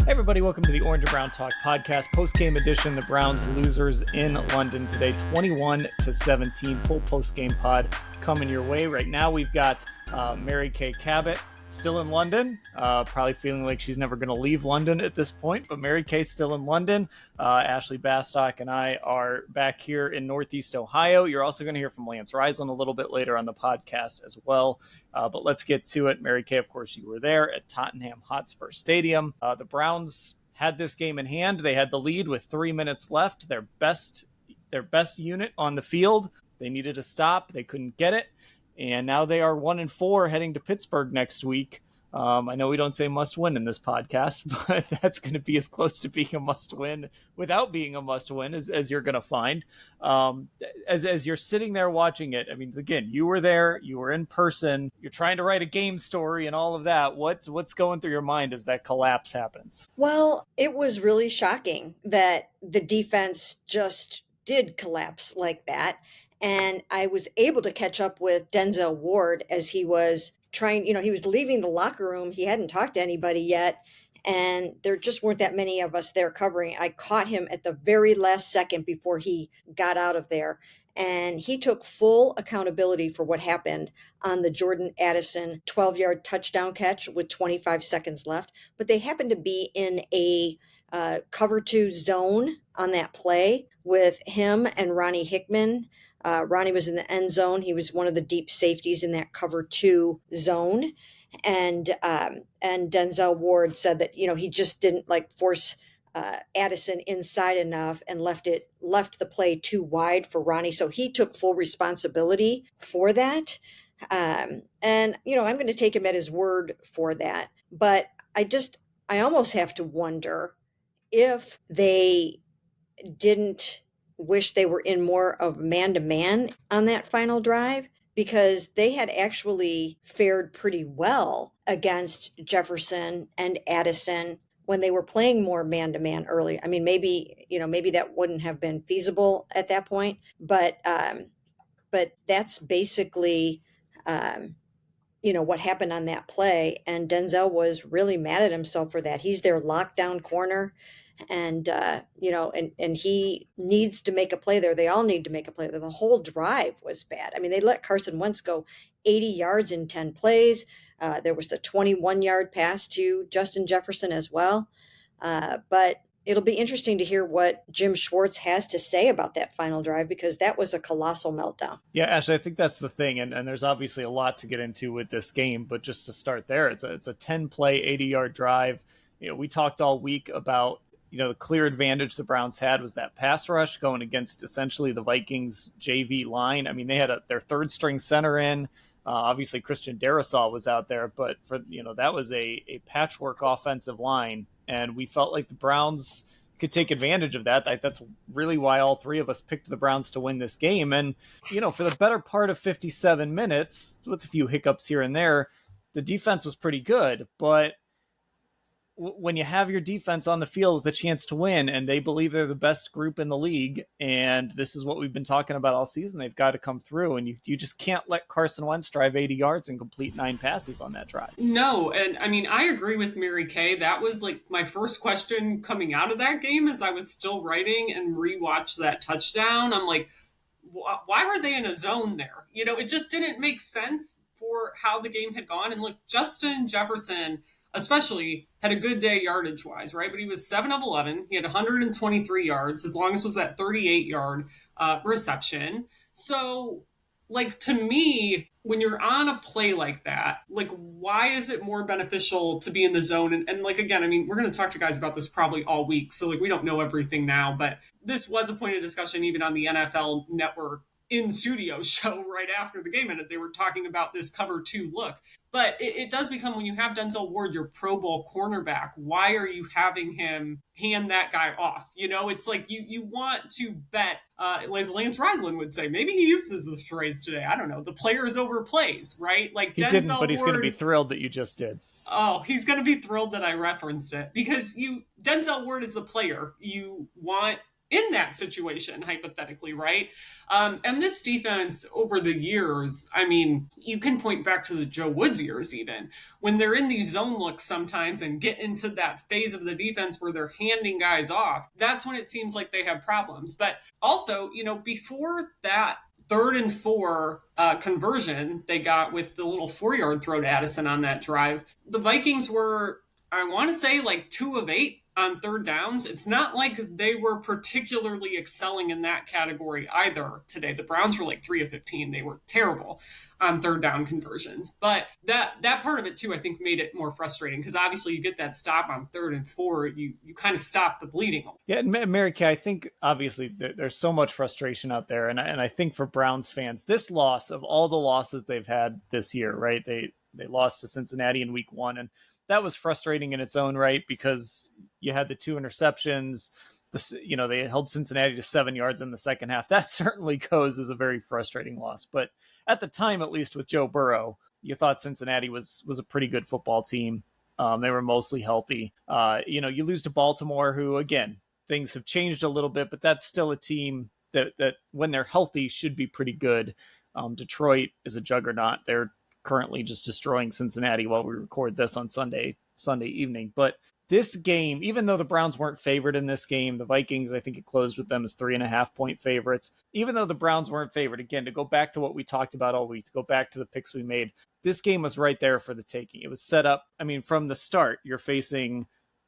Hey everybody, welcome to the Orange and Brown Talk podcast, post-game edition. The Browns losers in London today, 21-17, full post-game pod coming your way. Right now we've got Mary Kay Cabot still in London, probably feeling like she's never going to leave London at this point, but Mary Kay's still in London. Ashley Bastock and I are back here in Northeast Ohio. You're also going to hear from Lance Reisland a little bit later on the podcast as well. But let's get to it. Mary Kay, of course, you were there at Tottenham Hotspur Stadium. The Browns had this game in hand. They had the lead with 3 minutes left. Their best unit on the field. They needed a stop. They couldn't get it. And now they are 1-4 heading to Pittsburgh next week. I know we don't say must win in this podcast, but that's going to be as close to being a must win without being a must win as you're going to find. As you're sitting there watching it, I mean, again, you were there, you were in person, you're trying to write a game story and all of that. What's going through your mind as that collapse happens? Well, it was really shocking that the defense just did collapse like that. And I was able to catch up with Denzel Ward as he was trying, he was leaving the locker room. He hadn't talked to anybody yet. And there just weren't that many of us there covering. I caught him at the very last second before he got out of there. And he took full accountability for what happened on the Jordan Addison 12-yard touchdown catch with 25 seconds left. But they happened to be in a cover 2 zone on that play with him and Ronnie Hickman. Ronnie was in the end zone. He was one of the deep safeties in that cover 2 zone. And Denzel Ward said that, he just didn't force Addison inside enough and left the play too wide for Ronnie. So he took full responsibility for that. And, I'm going to take him at his word for that. But I almost have to wonder if they didn't wish they were in more of man-to-man on that final drive, because they had actually fared pretty well against Jefferson and Addison when they were playing more man-to-man early. I mean, maybe that wouldn't have been feasible at that point, but that's basically, what happened on that play. And Denzel was really mad at himself for that. He's their lockdown corner. And, and he needs to make a play there. They all need to make a play there. The whole drive was bad. I mean, they let Carson Wentz go 80 yards in 10 plays. There was the 21-yard pass to Justin Jefferson as well. But it'll be interesting to hear what Jim Schwartz has to say about that final drive, because that was a colossal meltdown. Yeah, Ashley, I think that's the thing. And there's obviously a lot to get into with this game. But just to start there, it's a 10-play, 80-yard drive. We talked all week about the clear advantage the Browns had was that pass rush going against essentially the Vikings JV line. I mean, they had their third string center in. Obviously, Christian Darrisaw was out there, but for that was a patchwork offensive line, and we felt like the Browns could take advantage of that. That's really why all three of us picked the Browns to win this game. And for the better part of 57 minutes, with a few hiccups here and there, the defense was pretty good, but when you have your defense on the field with a chance to win and they believe they're the best group in the league, and this is what we've been talking about all season, they've got to come through, and you just can't let Carson Wentz drive 80 yards and complete 9 passes on that drive. No, and I mean, I agree with Mary Kay. That was my first question coming out of that game as I was still writing and rewatched that touchdown. I'm like, why were they in a zone there? It just didn't make sense for how the game had gone. And look, Justin Jefferson especially had a good day yardage wise, right? But he was 7 of 11. He had 123 yards. His longest was that 38-yard reception. So, to me, when you're on a play like that, why is it more beneficial to be in the zone? And again, I mean, we're going to talk to guys about this probably all week. So, we don't know everything now, but this was a point of discussion even on the NFL Network in-studio show right after the game, and they were talking about this cover 2 look. But it does become, when you have Denzel Ward, your Pro Bowl cornerback, why are you having him hand that guy off? It's like you want to bet, as Lance Reisland would say, maybe he uses this phrase today, I don't know, the player is over plays, right? He Denzel didn't, but he's Ward, going to be thrilled that you just did. Oh, he's going to be thrilled that I referenced it, because Denzel Ward is the player. You want in that situation, hypothetically, right? And this defense over the years, I mean, you can point back to the Joe Woods years, even when they're in these zone looks sometimes and get into that phase of the defense where they're handing guys off. That's when it seems like they have problems. But also, before that 3rd and 4 conversion they got with the little 4-yard throw to Addison on that drive, the Vikings were, I want to say, like 2 of 8 on 3rd downs. It's not like they were particularly excelling in that category either today. The Browns were like 3 of 15. They were terrible on 3rd down conversions. But that part of it too, I think, made it more frustrating because obviously you get that stop on 3rd and 4, you kind of stop the bleeding. Yeah, and Mary Kay, I think obviously there's so much frustration out there, and I think for Browns fans, this loss of all the losses they've had this year, right? They lost to Cincinnati in Week 1, and that was frustrating in its own right because you had the 2 interceptions. They held Cincinnati to 7 yards in the second half. That certainly goes as a very frustrating loss. But at the time, at least with Joe Burrow, you thought Cincinnati was a pretty good football team. They were mostly healthy. You lose to Baltimore, who, again, things have changed a little bit, but that's still a team that when they're healthy should be pretty good. Detroit is a juggernaut. They're currently just destroying Cincinnati while we record this on Sunday evening. But this game, even though the Browns weren't favored in this game, the Vikings, I think it closed with them as 3.5-point favorites. Even though the Browns weren't favored, again, to go back to what we talked about all week, to go back to the picks we made, this game was right there for the taking. It was set up. I mean, from the start, you're facing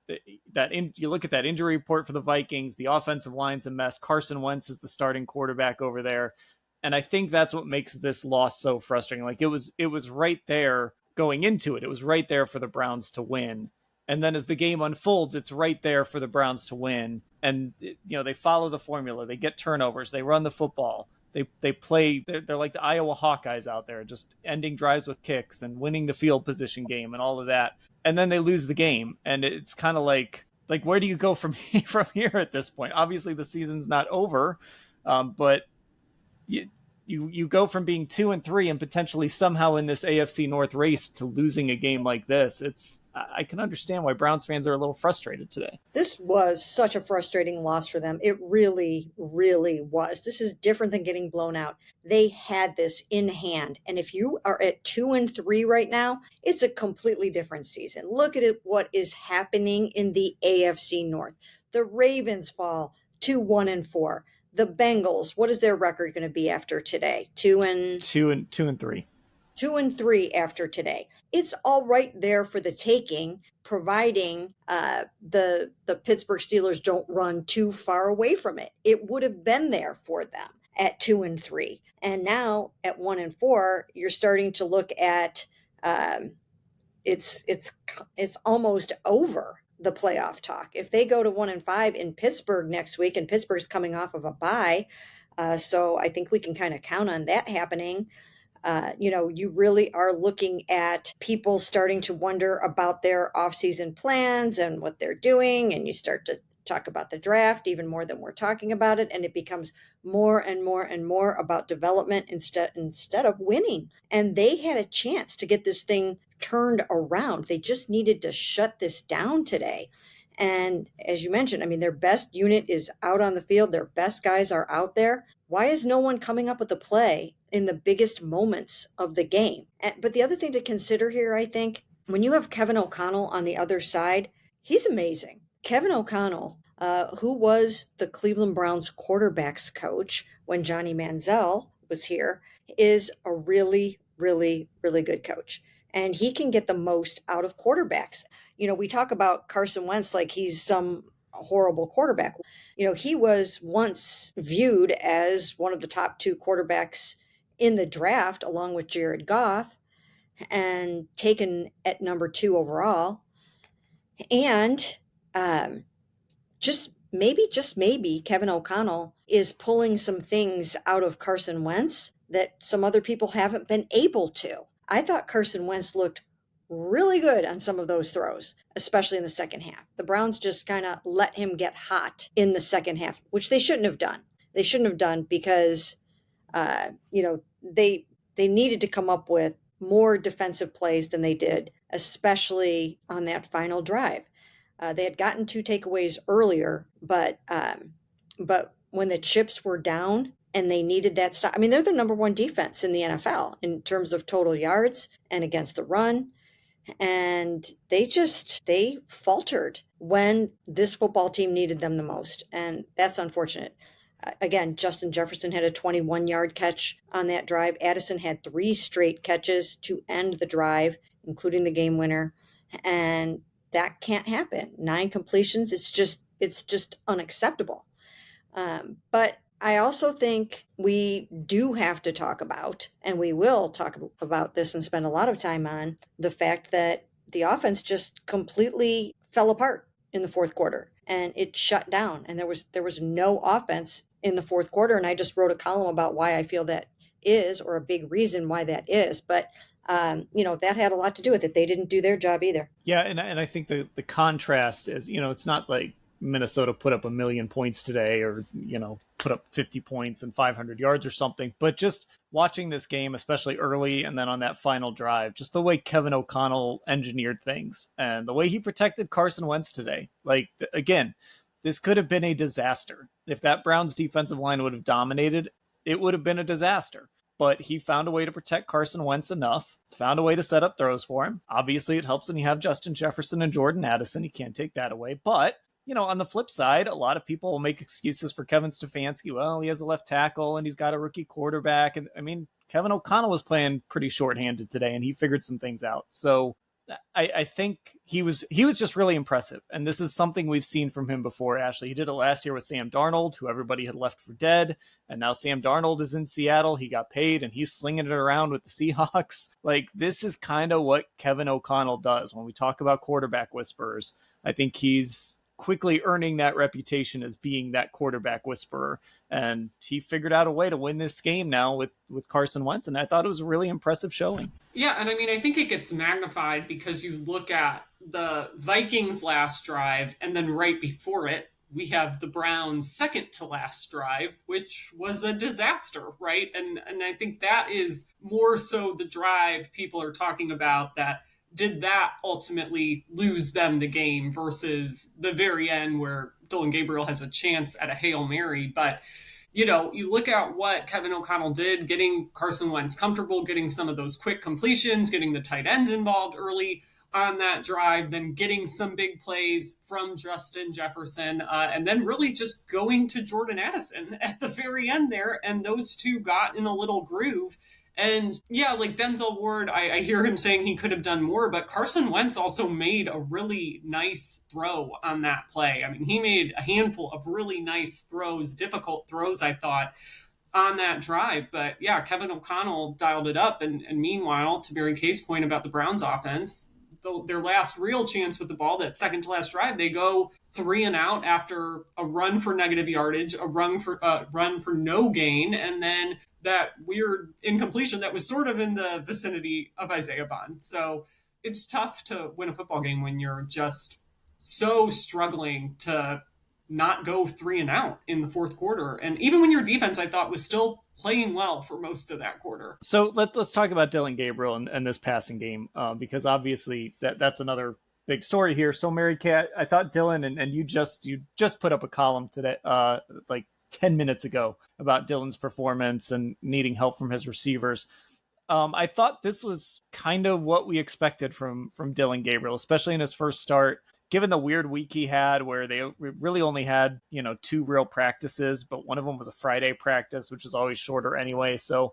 you look at that injury report for the Vikings, the offensive line's a mess. Carson Wentz is the starting quarterback over there. And I think that's what makes this loss so frustrating. Like it was right there going into it. It was right there for the Browns to win. And then as the game unfolds, it's right there for the Browns to win. And, they follow the formula. They get turnovers. They run the football. They play. They're like the Iowa Hawkeyes out there, just ending drives with kicks and winning the field position game and all of that. And then they lose the game. And it's kind of like where do you go from here at this point? Obviously, the season's not over, but you go from being 2-3 and potentially somehow in this AFC North race to losing a game like this. I can understand why Browns fans are a little frustrated today. This was such a frustrating loss for them. It really, really was. This is different than getting blown out. They had this in hand. And if you are at 2-3 right now, it's a completely different season. Look at it, what is happening in the AFC North. The Ravens fall to 1-4. The Bengals, what is their record going to be after today? 2-3. 2-3 after today. It's all right there for the taking, providing the Pittsburgh Steelers don't run too far away from it. It would have been there for them at 2-3, and now at 1-4, you're starting to look at it's almost over. The playoff talk. If they go to 1-5 in Pittsburgh next week, and Pittsburgh's coming off of a bye, so I think we can kind of count on that happening. You really are looking at people starting to wonder about their offseason plans and what they're doing, and you start to talk about the draft even more than we're talking about it, and it becomes more and more and more about development instead of winning. And they had a chance to get this thing turned around. They just needed to shut this down today. And as you mentioned, I mean, their best unit is out on the field. Their best guys are out there. Why is no one coming up with a play in the biggest moments of the game? But the other thing to consider here, I think, when you have Kevin O'Connell on the other side, he's amazing. Kevin O'Connell, who was the Cleveland Browns quarterbacks coach when Johnny Manziel was here, is a really, really, really good coach. And he can get the most out of quarterbacks. We talk about Carson Wentz like he's some horrible quarterback. He was once viewed as one of the top 2 quarterbacks in the draft, along with Jared Goff, and taken at number 2 overall. And just maybe Kevin O'Connell is pulling some things out of Carson Wentz that some other people haven't been able to. I thought Carson Wentz looked really good on some of those throws, especially in the second half. The Browns just kind of let him get hot in the second half, which they shouldn't have done. They shouldn't have done because, they needed to come up with more defensive plays than they did, especially on that final drive. They had gotten 2 takeaways earlier, but but when the chips were down and they needed that stop, I mean, they're the number one defense in the NFL in terms of total yards and against the run. And they faltered when this football team needed them the most. And that's unfortunate. Again, Justin Jefferson had a 21-yard catch on that drive. Addison had 3 straight catches to end the drive, including the game winner. And that can't happen. 9 completions. It's just unacceptable. But I also think we do have to talk about, and we will talk about this and spend a lot of time on the fact that the offense just completely fell apart in the fourth quarter and it shut down. And there was no offense in the fourth quarter. And I just wrote a column about why I feel that is, or a big reason why that is. But that had a lot to do with it. They didn't do their job either. Yeah, and I think the contrast is, it's not like Minnesota put up 1,000,000 points today, or put up 50 points and 500 yards or something, but just watching this game, especially early and then on that final drive, just the way Kevin O'Connell engineered things and the way he protected Carson Wentz today. Like, again, this could have been a disaster. If that Browns defensive line would have dominated, it would have been a disaster. But he found a way to protect Carson Wentz enough, found a way to set up throws for him. Obviously, it helps when you have Justin Jefferson and Jordan Addison. You can't take that away. But on the flip side, a lot of people will make excuses for Kevin Stefanski. Well, he has a left tackle and he's got a rookie quarterback. And I mean, Kevin O'Connell was playing pretty shorthanded today and he figured some things out. So I think he was just really impressive. And this is something we've seen from him before, Ashley. He did it last year with Sam Darnold, who everybody had left for dead. And now Sam Darnold is in Seattle. He got paid and he's slinging it around with the Seahawks. Like, this is kind of what Kevin O'Connell does. When we talk about quarterback whisperers, I think he's quickly earning that reputation as being that quarterback whisperer. And he figured out a way to win this game now with Carson Wentz. And I thought it was a really impressive showing. Yeah, and I mean, I think it gets magnified because you look at the Vikings' last drive, and then right before it, we have the Browns' second to last drive, which was a disaster, right? And I think that is more so the drive people are talking about, that did that ultimately lose them the game, versus the very end where Dillon Gabriel has a chance at a Hail Mary. But you look at what Kevin O'Connell did, getting Carson Wentz comfortable, getting some of those quick completions, getting the tight ends involved early on that drive, then getting some big plays from Justin Jefferson, and then really just going to Jordan Addison at the very end there. And those two got in a little groove. And yeah, like Denzel Ward, I hear him saying he could have done more, but Carson Wentz also made a really nice throw on that play. I mean, he made a handful of really nice throws, difficult throws, I thought, on that drive. But yeah, Kevin O'Connell dialed it up. And meanwhile, to Mary Kay's point about the Browns offense, their last real chance with the ball, that second to last drive, they go 3 and out after a run for negative yardage, a run for no gain, and then that weird incompletion that was sort of in the vicinity of Isaiah Bond. So it's tough to win a football game when you're just so struggling to not go 3 and out in the fourth quarter. And even when your defense, I thought, was still playing well for most of that quarter. So let's talk about Dillon Gabriel and this passing game, because obviously that's another big story here. So Mary Kay, I thought Dillon, and you just put up a column today, like 10 minutes ago, about Dillon's performance and needing help from his receivers. I thought this was kind of what we expected from Dillon Gabriel, especially in his first start, given the weird week he had where they really only had, 2 real practices, but one of them was a Friday practice, which is always shorter anyway. So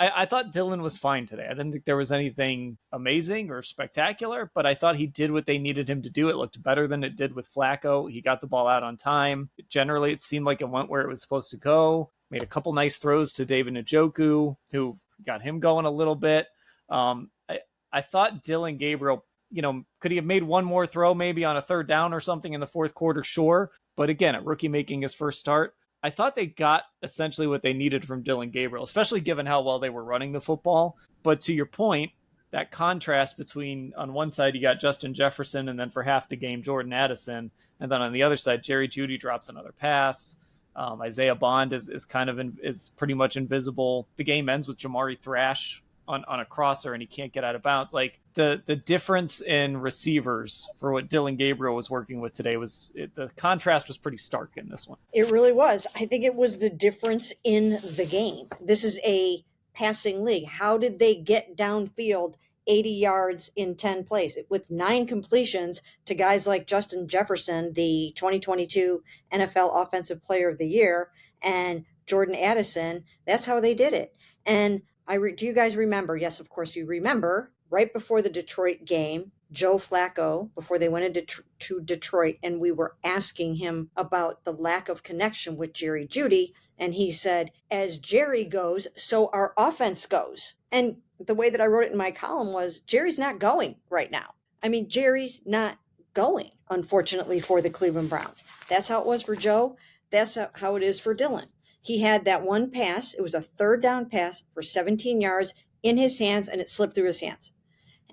I thought Dillon was fine today. I didn't think there was anything amazing or spectacular, but I thought he did what they needed him to do. It looked better than it did with Flacco. He got the ball out on time. Generally, it seemed like it went where it was supposed to go. Made a couple nice throws to David Njoku, who got him going a little bit. I thought Dillon Gabriel, could he have made one more throw maybe on a third down or something in the fourth quarter? Sure. But again, a rookie making his first start, I thought they got essentially what they needed from Dillon Gabriel, especially given how well they were running the football. But to your point, that contrast between, on one side, you got Justin Jefferson, and then for half the game, Jordan Addison. And then on the other side, Jerry Jeudy drops another pass. Isaiah Bond is pretty much invisible. The game ends with Jamari Thrash on a crosser and he can't get out of bounds. Like the difference in receivers for what Dillon Gabriel was working with today the contrast was pretty stark in this one. It really was. I think it was the difference in the game. This is a passing league. How did they get downfield 80 yards in 10 plays with 9 completions to guys like Justin Jefferson, the 2022 NFL Offensive Player of the Year, and Jordan Addison? That's how they did it. And do you guys remember? Yes, of course you remember. Right before the Detroit game, Joe Flacco, before they went to Detroit, and we were asking him about the lack of connection with Jerry Jeudy, and he said, as Jerry goes, so our offense goes. And the way that I wrote it in my column was, Jerry's not going right now. I mean, Jerry's not going, unfortunately, for the Cleveland Browns. That's how it was for Joe. That's how it is for Dillon. He had that one pass. It was a third down pass for 17 yards in his hands, and it slipped through his hands.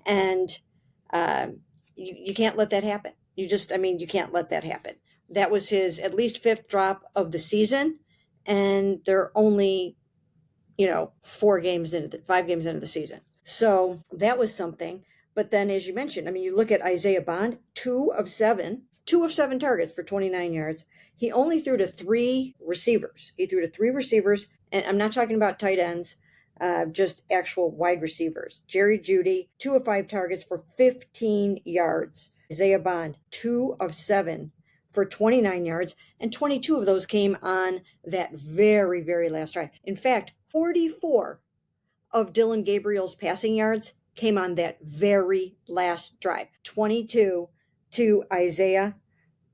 And you can't let that happen. You can't let that happen. That was his at least 5th drop of the season, and they're only, 5 games into the season. So that was something. But then, as you mentioned, you look at Isaiah Bond, 2 of 7 targets for 29 yards. He only threw to 3 receivers. And I'm not talking about tight ends. Just actual wide receivers. Jerry Jeudy, 2 of 5 targets for 15 yards. Isaiah Bond, 2 of 7 for 29 yards, and 22 of those came on that very, very last drive. In fact, 44 of Dillon Gabriel's passing yards came on that very last drive. 22 to Isaiah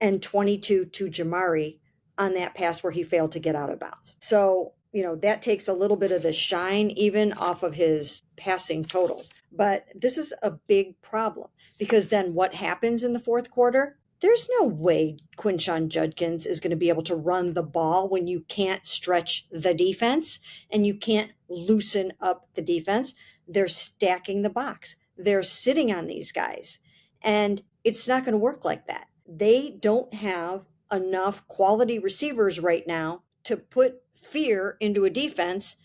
and 22 to Jamari on that pass where he failed to get out of bounds. So, that takes a little bit of the shine even off of his passing totals. But this is a big problem because then what happens in the fourth quarter? There's no way Quinshon Judkins is going to be able to run the ball when you can't stretch the defense and you can't loosen up the defense. They're stacking the box. They're sitting on these guys. And it's not going to work like that. They don't have enough quality receivers right now to put fear into a defense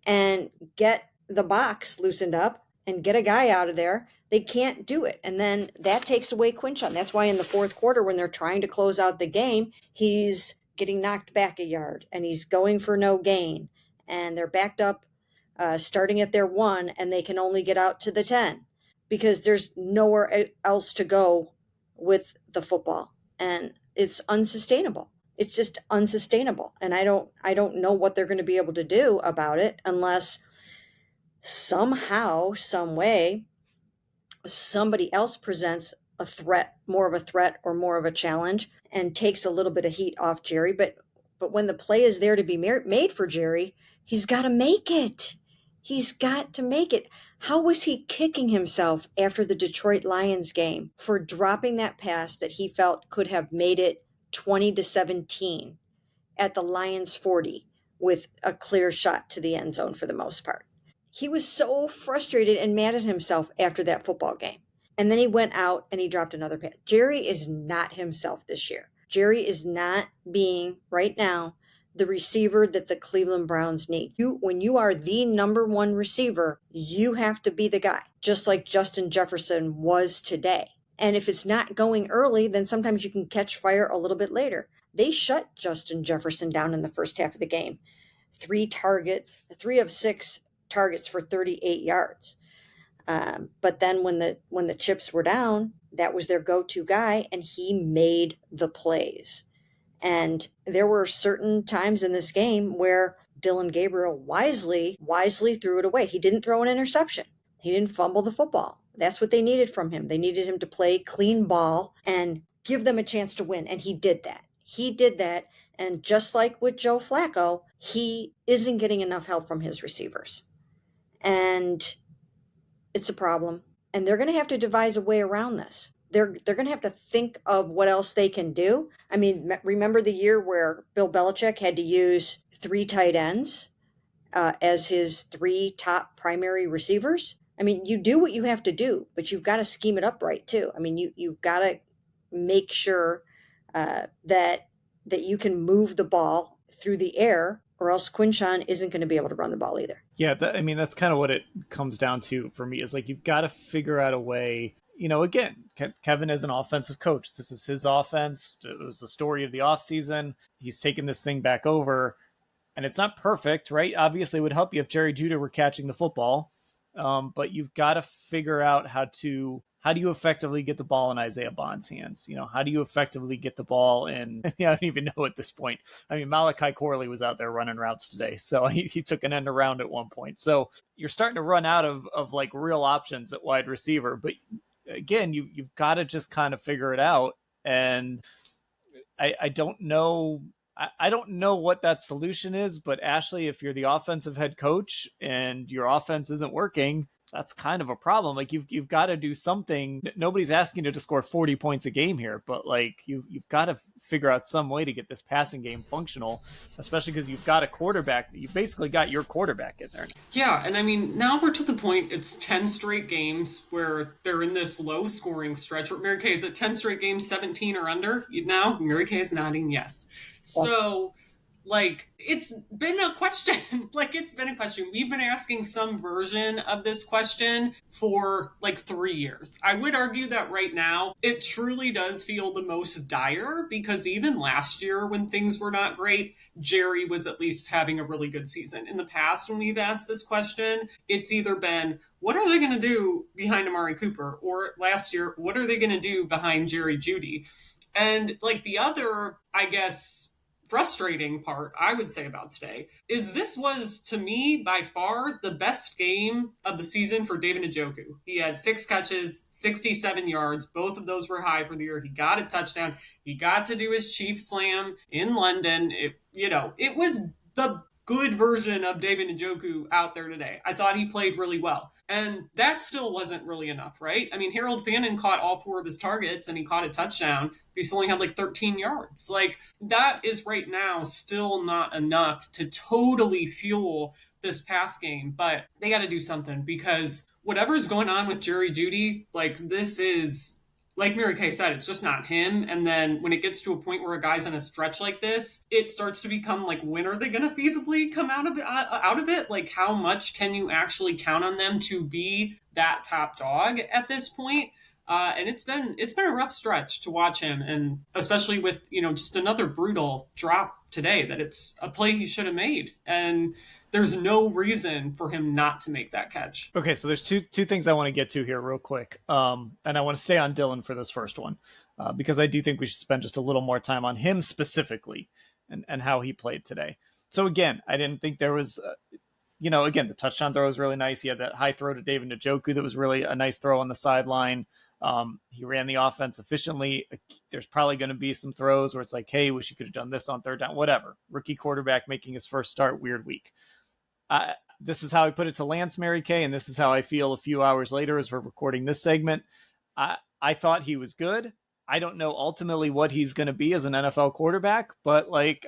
and get the box loosened up and get a guy out of there. They can't do it. And then that takes away Quinshon. That's why in the fourth quarter, when they're trying to close out the game, he's getting knocked back a yard and he's going for no gain. And they're backed up starting at their 1 and they can only get out to the 10 because there's nowhere else to go with the football. And it's unsustainable. It's just unsustainable. And I don't know what they're going to be able to do about it unless somehow, some way, somebody else presents a threat, more of a threat or more of a challenge and takes a little bit of heat off Jerry. But when the play is there to be made for Jerry, he's got to make it. He's got to make it. How was he kicking himself after the Detroit Lions game for dropping that pass that he felt could have made it 20-17 at the Lions 40 with a clear shot to the end zone for the most part? He was so frustrated and mad at himself after that football game. And then he went out and he dropped another pass. Jerry is not himself this year. Jerry is not being, right now, the receiver that the Cleveland Browns need. When you are the number 1 receiver, you have to be the guy, just like Justin Jefferson was today. And if it's not going early, then sometimes you can catch fire a little bit later. They shut Justin Jefferson down in the first half of the game. 3 of 6 targets for 38 yards. But then when the chips were down, that was their go-to guy, and he made the plays. And there were certain times in this game where Dillon Gabriel wisely threw it away. He didn't throw an interception. He didn't fumble the football. That's what they needed from him. They needed him to play clean ball and give them a chance to win. And he did that. And just like with Joe Flacco, he isn't getting enough help from his receivers. And it's a problem. And they're going to have to devise a way around this. They're going to have to think of what else they can do. I mean, remember the year where Bill Belichick had to use 3 tight ends as his 3 top primary receivers? I mean, you do what you have to do, but you've got to scheme it up right too. I mean, you've got to make sure that you can move the ball through the air or else Quinshon isn't going to be able to run the ball either. Yeah, that's kind of what it comes down to for me, is like, you've got to figure out a way. Again, Kevin is an offensive coach. This is his offense. It was the story of the offseason. He's taken this thing back over, and it's not perfect, right? Obviously, it would help you if Jerry Jeudy were catching the football, but you've got to figure out how do you effectively get the ball in Isaiah Bond's hands? How do you effectively get the ball in? I don't even know at this point. I mean, Malachi Corley was out there running routes today, so he took an end around at one point. So you're starting to run out of like real options at wide receiver. But again, you've got to just kind of figure it out. And I don't know. I don't know what that solution is, but Ashley, if you're the offensive head coach and your offense isn't working, that's kind of a problem. Like, you've got to do something. Nobody's asking you to score 40 points a game here, but like, you've got to figure out some way to get this passing game functional, especially because you've got a quarterback. You've basically got your quarterback in there. Yeah, and I mean, now we're to the point, it's 10 straight games where they're in this low scoring stretch. Mary Kay, is it 10 straight games, 17 or under now? Mary Kay is nodding yes. So, like, it's been a question. We've been asking some version of this question for like 3 years. I would argue that right now it truly does feel the most dire, because even last year when things were not great, Jerry was at least having a really good season. In the past, when we've asked this question, it's either been, what are they going to do behind Amari Cooper? Or last year, what are they going to do behind Jerry Jeudy? And like, the other, I guess, frustrating part I would say about today is this was, to me, by far the best game of the season for David Njoku. He had 6 catches, 67 yards. Both of those were high for the year. He got a touchdown. He got to do his Chief Slam in London. It was the good version of David Njoku out there today. I thought he played really well. And that still wasn't really enough, right? I mean, Harold Fannin caught all 4 of his targets and he caught a touchdown, but he still only had like 13 yards. Like, that is right now still not enough to totally fuel this pass game. But they got to do something, because whatever's going on with Jerry Jeudy, like, this is, like Mary Kay said, it's just not him. And then when it gets to a point where a guy's on a stretch like this, it starts to become like, when are they going to feasibly come out of it? Like, how much can you actually count on them to be that top dog at this point? And it's been a rough stretch to watch him, and especially with just another brutal drop today, that it's a play he should have made, and there's no reason for him not to make that catch. Okay, so there's two things I want to get to here real quick, and I want to stay on Dillon for this first one, because I do think we should spend just a little more time on him specifically and how he played today. So again, I didn't think there was. Again, the touchdown throw was really nice. He had that high throw to David Njoku that was really a nice throw on the sideline. He ran the offense efficiently. There's probably going to be some throws where it's like, hey, wish you could have done this on third down, whatever. Rookie quarterback making his first start, weird week. This is how I put it to Lance, Mary Kay, and this is how I feel a few hours later as we're recording this segment. I thought he was good. I don't know ultimately what he's going to be as an NFL quarterback, but like,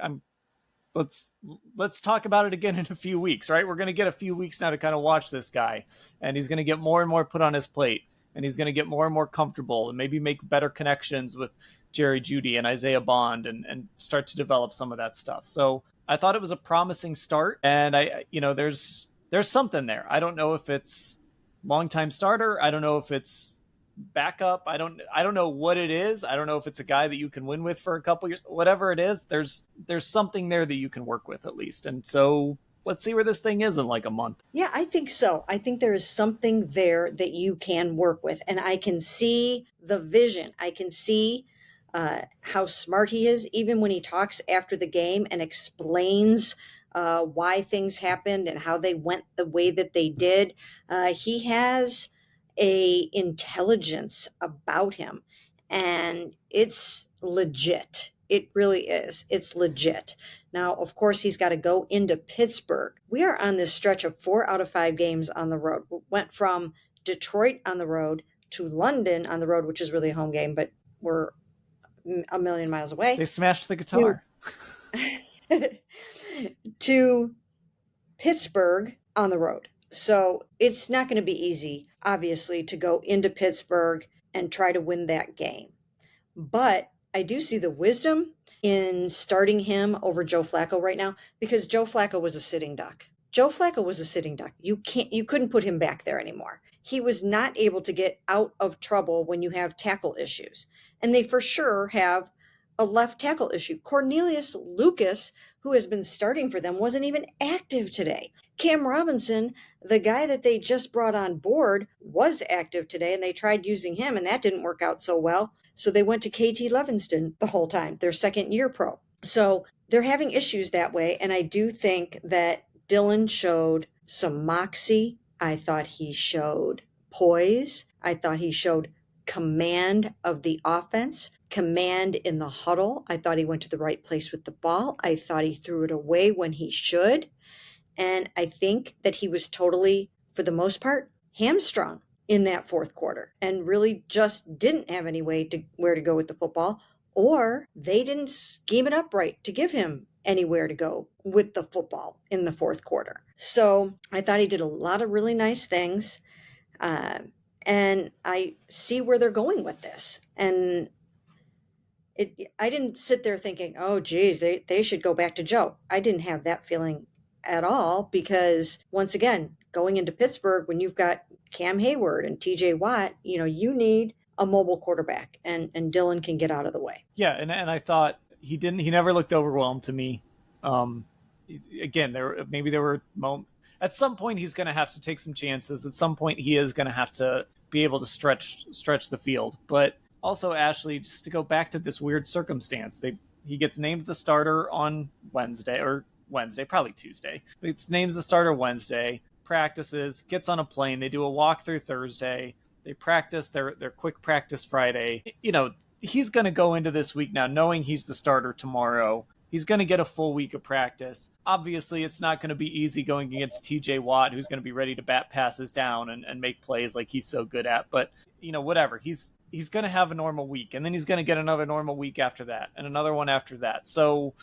let's talk about it again in a few weeks, right? We're going to get a few weeks now to kind of watch this guy, and he's going to get more and more put on his plate, and he's going to get more and more comfortable, and maybe make better connections with Jerry Jeudy and Isaiah Bond, and start to develop some of that stuff. So I thought it was a promising start, and there's something there. I don't know if it's longtime starter. I don't know if it's backup. I don't know what it is. I don't know if it's a guy that you can win with for a couple years. Whatever it is, there's something there that you can work with at least. And so let's see where this thing is in like a month. Yeah, I think so. I think there is something there that you can work with, and I can see the vision. I can see how smart he is, even when he talks after the game and explains why things happened and how they went the way that they did. He has a intelligence about him, and it's legit. It really is. It's legit. Now, of course, he's got to go into Pittsburgh. We are on this stretch of 4 out of 5 games on the road. We went from Detroit on the road to London on the road, which is really a home game, but we're a million miles away. They smashed the guitar. To Pittsburgh on the road. So it's not going to be easy, obviously, to go into Pittsburgh and try to win that game. But I do see the wisdom in starting him over Joe Flacco right now, because Joe Flacco was a sitting duck. Joe Flacco was a sitting duck. You couldn't put him back there anymore. He was not able to get out of trouble when you have tackle issues. And they for sure have a left tackle issue. Cornelius Lucas, who has been starting for them, wasn't even active today. Cam Robinson, the guy that they just brought on board, was active today, and they tried using him, and that didn't work out so well. So they went to KT Levinston the whole time, their second year pro. So they're having issues that way. And I do think that Dillon showed some moxie. I thought he showed poise. I thought he showed command of the offense, command in the huddle. I thought he went to the right place with the ball. I thought he threw it away when he should. And I think that he was totally, for the most part, hamstrung in that fourth quarter and really just didn't have any way to where to go with the football, or they didn't scheme it up right to give him anywhere to go with the football in the fourth quarter. So I thought he did a lot of really nice things. And I see where they're going with this. And I didn't sit there thinking, oh, geez, they should go back to Joe. I didn't have that feeling at all, because once again, going into Pittsburgh, when you've got Cam Hayward and TJ Watt, you need a mobile quarterback, and Dillon can get out of the way. Yeah. And I thought he never looked overwhelmed to me. Again, there were moments. At some point, he's going to have to take some chances. At some point, he is going to have to be able to stretch the field. But also, Ashley, just to go back to this weird circumstance, he gets named the starter on Wednesday, probably Tuesday. It's names the starter Wednesday, practices, gets on a plane. They do a walkthrough Thursday. They practice their quick practice Friday. He's going to go into this week now knowing he's the starter tomorrow. He's going to get a full week of practice. Obviously, it's not going to be easy going against TJ Watt, who's going to be ready to bat passes down and make plays like he's so good at. But, whatever. He's going to have a normal week, and then he's going to get another normal week after that and another one after that. So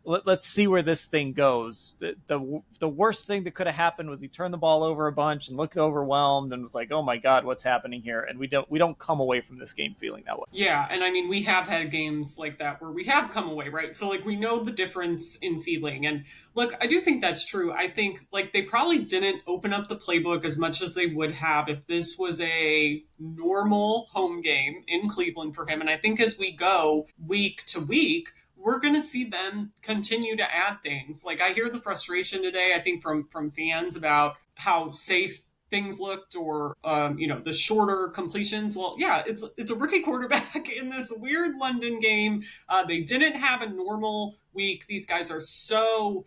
let's see where this thing goes. The worst thing that could have happened was he turned the ball over a bunch and looked overwhelmed and was like, oh my God, what's happening here? And we don't come away from this game feeling that way. Yeah. And I mean, we have had games like that where we have come away, right? So we know the difference in feeling. And look, I do think that's true. I think they probably didn't open up the playbook as much as they would have if this was a normal home game in Cleveland for him. And I think as we go week to week, we're going to see them continue to add things. I hear the frustration today, I think, from fans about how safe things looked, or the shorter completions. Well, yeah, it's a rookie quarterback in this weird London game. They didn't have a normal week. These guys are so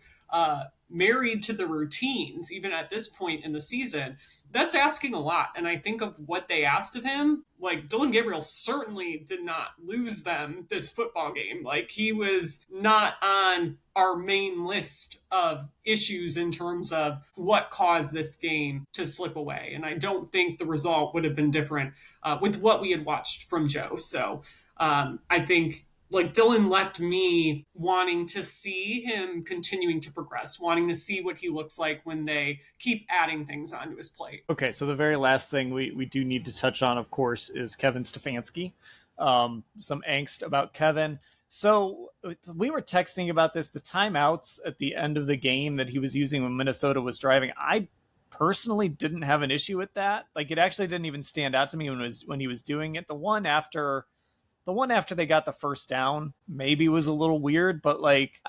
married to the routines, even at this point in the season. That's asking a lot. And I think of what they asked of him, Dillon Gabriel certainly did not lose them this football game. He was not on our main list of issues in terms of what caused this game to slip away. And I don't think the result would have been different with what we had watched from Joe. So I think Dillon left me wanting to see him continuing to progress, wanting to see what he looks like when they keep adding things onto his plate. Okay, so the very last thing we do need to touch on, of course, is Kevin Stefanski. Some angst about Kevin. So we were texting about this, the timeouts at the end of the game that he was using when Minnesota was driving. I personally didn't have an issue with that. It actually didn't even stand out to me when he was doing it. The one after they got the first down maybe was a little weird, but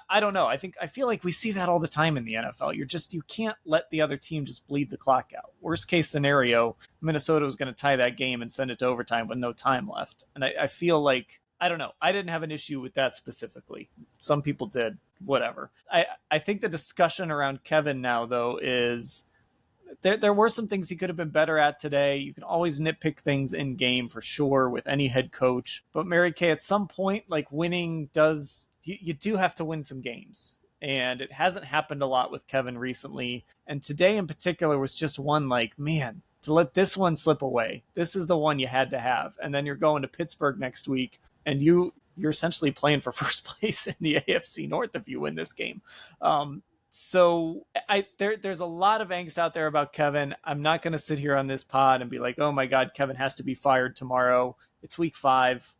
I don't know. I feel like we see that all the time in the NFL. You can't let the other team just bleed the clock out. Worst case scenario, Minnesota was going to tie that game and send it to overtime with no time left. And I feel like, I don't know. I didn't have an issue with that specifically. Some people did, whatever. I think the discussion around Kevin now, though, is there were some things he could have been better at today. You can always nitpick things in game for sure with any head coach. But Mary Kay, at some point, winning you do have to win some games. And it hasn't happened a lot with Kevin recently. And today in particular was just one man, to let this one slip away. This is the one you had to have. And then you're going to Pittsburgh next week, and you're essentially playing for first place in the AFC North if you win this game. So there's a lot of angst out there about Kevin. I'm not going to sit here on this pod and be like, oh my God, Kevin has to be fired tomorrow. It's week 5.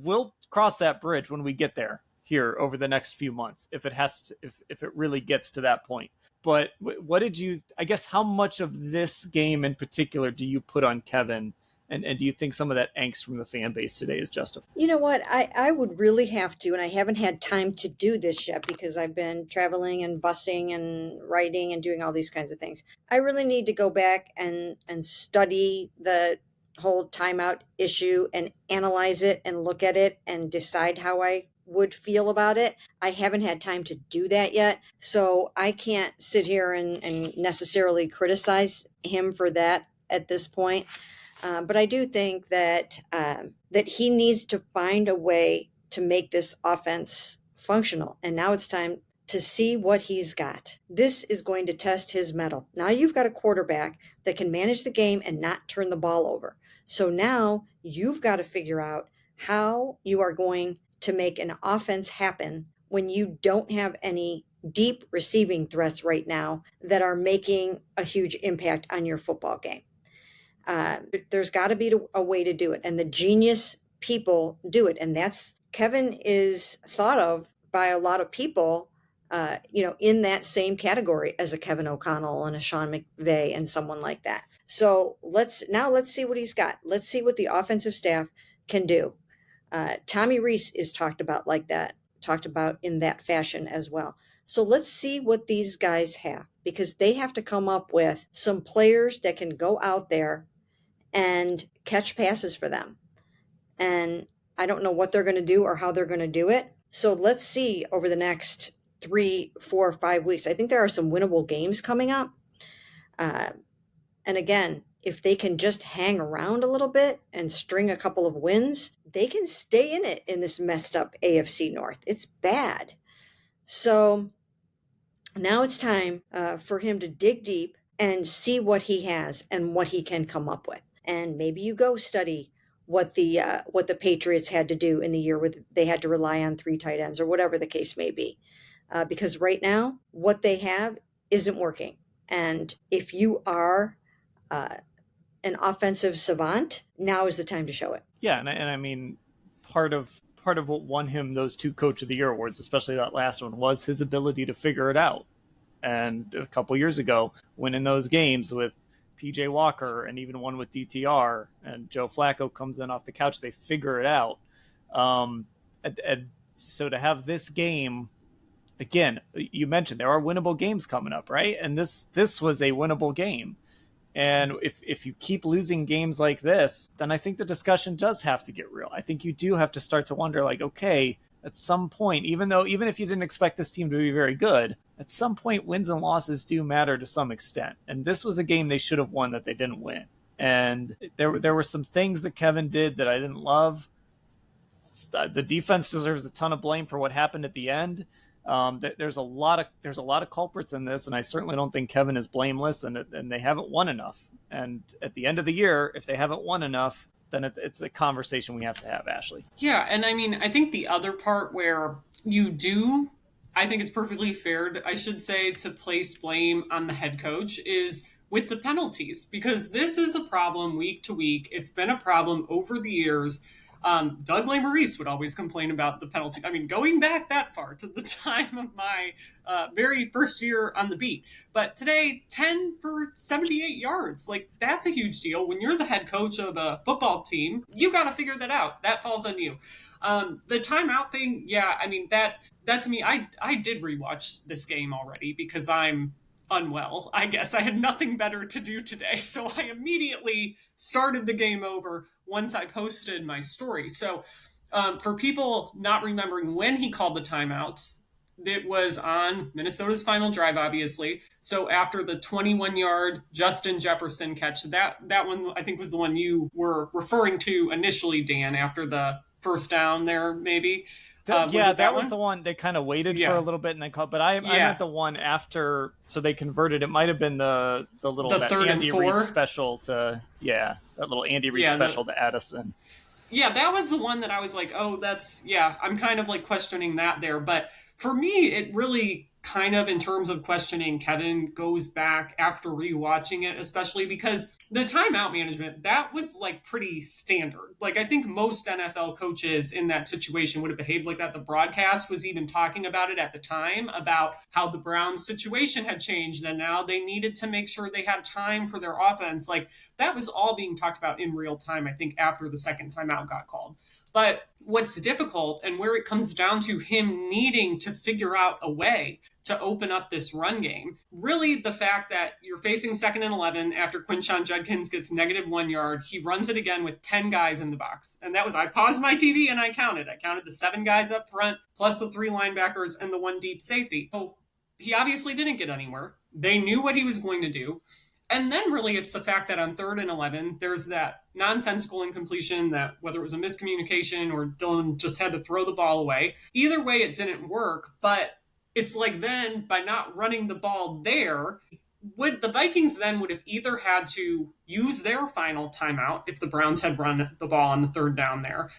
We'll cross that bridge when we get there here over the next few months, if it really gets to that point. But what did you, I guess, how much of this game in particular do you put on Kevin? And do you think some of that angst from the fan base today is justified? You know what? I would really have to, and I haven't had time to do this yet because I've been traveling and busing and writing and doing all these kinds of things. I really need to go back and study the whole timeout issue and analyze it and look at it and decide how I would feel about it. I haven't had time to do that yet. So I can't sit here and necessarily criticize him for that at this point. But I do think that that he needs to find a way to make this offense functional. And now it's time to see what he's got. This is going to test his mettle. Now you've got a quarterback that can manage the game and not turn the ball over. So now you've got to figure out how you are going to make an offense happen when you don't have any deep receiving threats right now that are making a huge impact on your football game. There's got to be a way to do it. And the genius people do it. And that's, Kevin is thought of by a lot of people, in that same category as a Kevin O'Connell and a Sean McVay and someone like that. So let's see what he's got. Let's see what the offensive staff can do. Tommy Rees is talked about in that fashion as well. So let's see what these guys have, because they have to come up with some players that can go out there and catch passes for them. And I don't know what they're going to do or how they're going to do it. So let's see over the next 3, 4, 5 weeks. I think there are some winnable games coming up. And again, if they can just hang around a little bit and string a couple of wins, they can stay in it in this messed up AFC North. It's bad. So now it's time for him to dig deep and see what he has and what he can come up with. And maybe you go study what the Patriots had to do in the year where they had to rely on 3 tight ends or whatever the case may be. Because right now, what they have isn't working. And if you are an offensive savant, now is the time to show it. Yeah, and I mean, part of what won him those 2 Coach of the Year awards, especially that last one, was his ability to figure it out. And a couple years ago, winning those games with PJ Walker and even one with DTR, and Joe Flacco comes in off the couch, they figure it out. And so to have this game, again, you mentioned there are winnable games coming up, right? And this was a winnable game. And if you keep losing games like this, then I think the discussion does have to get real. I think you do have to start to wonder, like, okay, at some point, even if you didn't expect this team to be very good, at some point wins and losses do matter to some extent. And this was a game they should have won that they didn't win. And there were some things that Kevin did that I didn't love. The defense deserves a ton of blame for what happened at the end. There's a lot of culprits in this, and I certainly don't think Kevin is blameless, and they haven't won enough. And at the end of the year, if they haven't won enough, then it's a conversation we have to have, Ashley. Yeah, and I mean, I think the other part where I think it's perfectly fair, I should say, to place blame on the head coach is with the penalties, because this is a problem week to week. It's been a problem over the years. Doug Lesmerises would always complain about the penalty. I mean, going back that far to the time of my very first year on the beat. But today, 10 for 78 yards. Like, that's a huge deal. When you're the head coach of a football team, you got to figure that out. That falls on you. The timeout thing, yeah, I mean, that to me, I did rewatch this game already because I'm unwell. I guess I had nothing better to do today. So I immediately started the game over once I posted my story. So for people not remembering when he called the timeouts, it was on Minnesota's final drive, obviously. So after the 21-yard Justin Jefferson catch, that one I think was the one you were referring to initially, Dan, after the first down there, maybe. That was the one they kind of waited for a little bit and then called. But I meant the one after, so they converted. It might have been the little that Andy Reid special to that little Andy Reid special to Addison. Yeah, that was the one that I was like, oh, I'm kind of like questioning that there. But for me, it really kind of in terms of questioning, Kevin goes back after rewatching it, especially because the timeout management, that was like pretty standard. Like I think most NFL coaches in that situation would have behaved like that. The broadcast was even talking about it at the time, about how the Browns situation had changed and now they needed to make sure they had time for their offense. Like that was all being talked about in real time, I think, after the second timeout got called. But what's difficult and where it comes down to him needing to figure out a way to open up this run game, really the fact that you're facing 2nd and 11 after Quinshon Judkins gets -1 yard, he runs it again with 10 guys in the box. And that was, I paused my TV and I counted. I counted the 7 guys up front, plus the 3 linebackers and the 1 deep safety. Oh, he obviously didn't get anywhere. They knew what he was going to do. And then really it's the fact that on 3rd and 11, there's that nonsensical incompletion that whether it was a miscommunication or Dillon just had to throw the ball away. Either way, it didn't work. But it's like then by not running the ball there, the Vikings then would have either had to use their final timeout if the Browns had run the ball on the 3rd down there,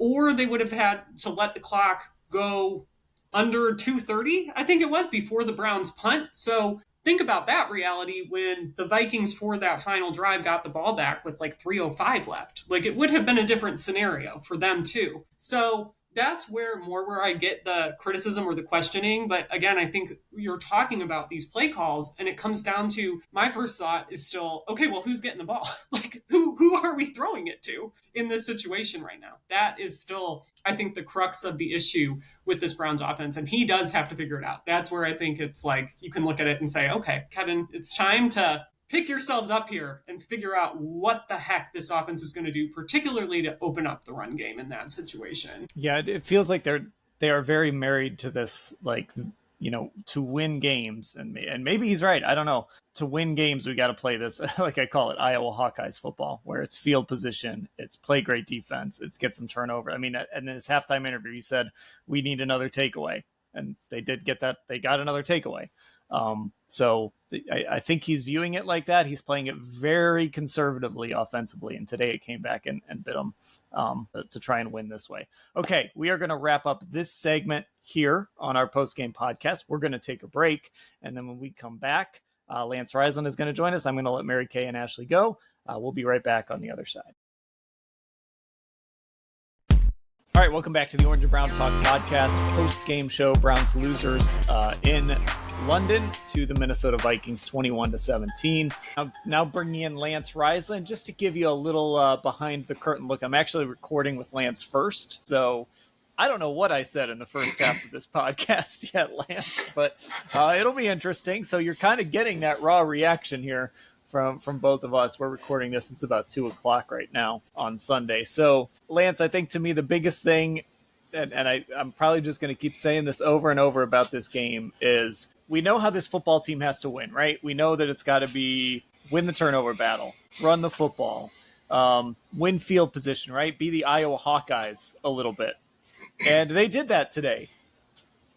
or they would have had to let the clock go under 2:30, I think it was, before the Browns punt. So think about that reality when the Vikings for that final drive got the ball back with like 3:05 left. Like it would have been a different scenario for them too. So that's where I get the criticism or the questioning. But again, I think you're talking about these play calls and it comes down to my first thought is still, okay, well, who's getting the ball? Like who are we throwing it to in this situation right now? That is still, I think, the crux of the issue with this Browns offense. And he does have to figure it out. That's where I think it's like, you can look at it and say, okay, Kevin, it's time to pick yourselves up here and figure out what the heck this offense is going to do, particularly to open up the run game in that situation. Yeah, it feels like they are very married to this, like, you know, to win games, and maybe he's right. I don't know. To win games, we got to play this, like I call it, Iowa Hawkeyes football, where it's field position, it's play great defense, it's get some turnover. I mean, and in his halftime interview, he said we need another takeaway, and they did get that. They got another takeaway. So I think he's viewing it like that. He's playing it very conservatively offensively. And today it came back and bit him to try and win this way. Okay, we are going to wrap up this segment here on our post-game podcast. We're going to take a break. And then when we come back, Lance Reisland is going to join us. I'm going to let Mary Kay and Ashley go. We'll be right back on the other side. All right, welcome back to the Orange and Brown Talk podcast, post-game show. Browns losers in London to the Minnesota Vikings, 21-17. Now bringing in Lance Reisland, just to give you a little behind the curtain look. I'm actually recording with Lance first, so I don't know what I said in the first half of this podcast yet, Lance, but it'll be interesting. So you're kind of getting that raw reaction here from both of us. We're recording this. It's about 2:00 right now on Sunday. So Lance, I think to me, the biggest thing, and I'm probably just going to keep saying this over and over about this game, is we know how this football team has to win, right? We know that it's got to be win the turnover battle, run the football, win field position, right? Be the Iowa Hawkeyes a little bit. And they did that today.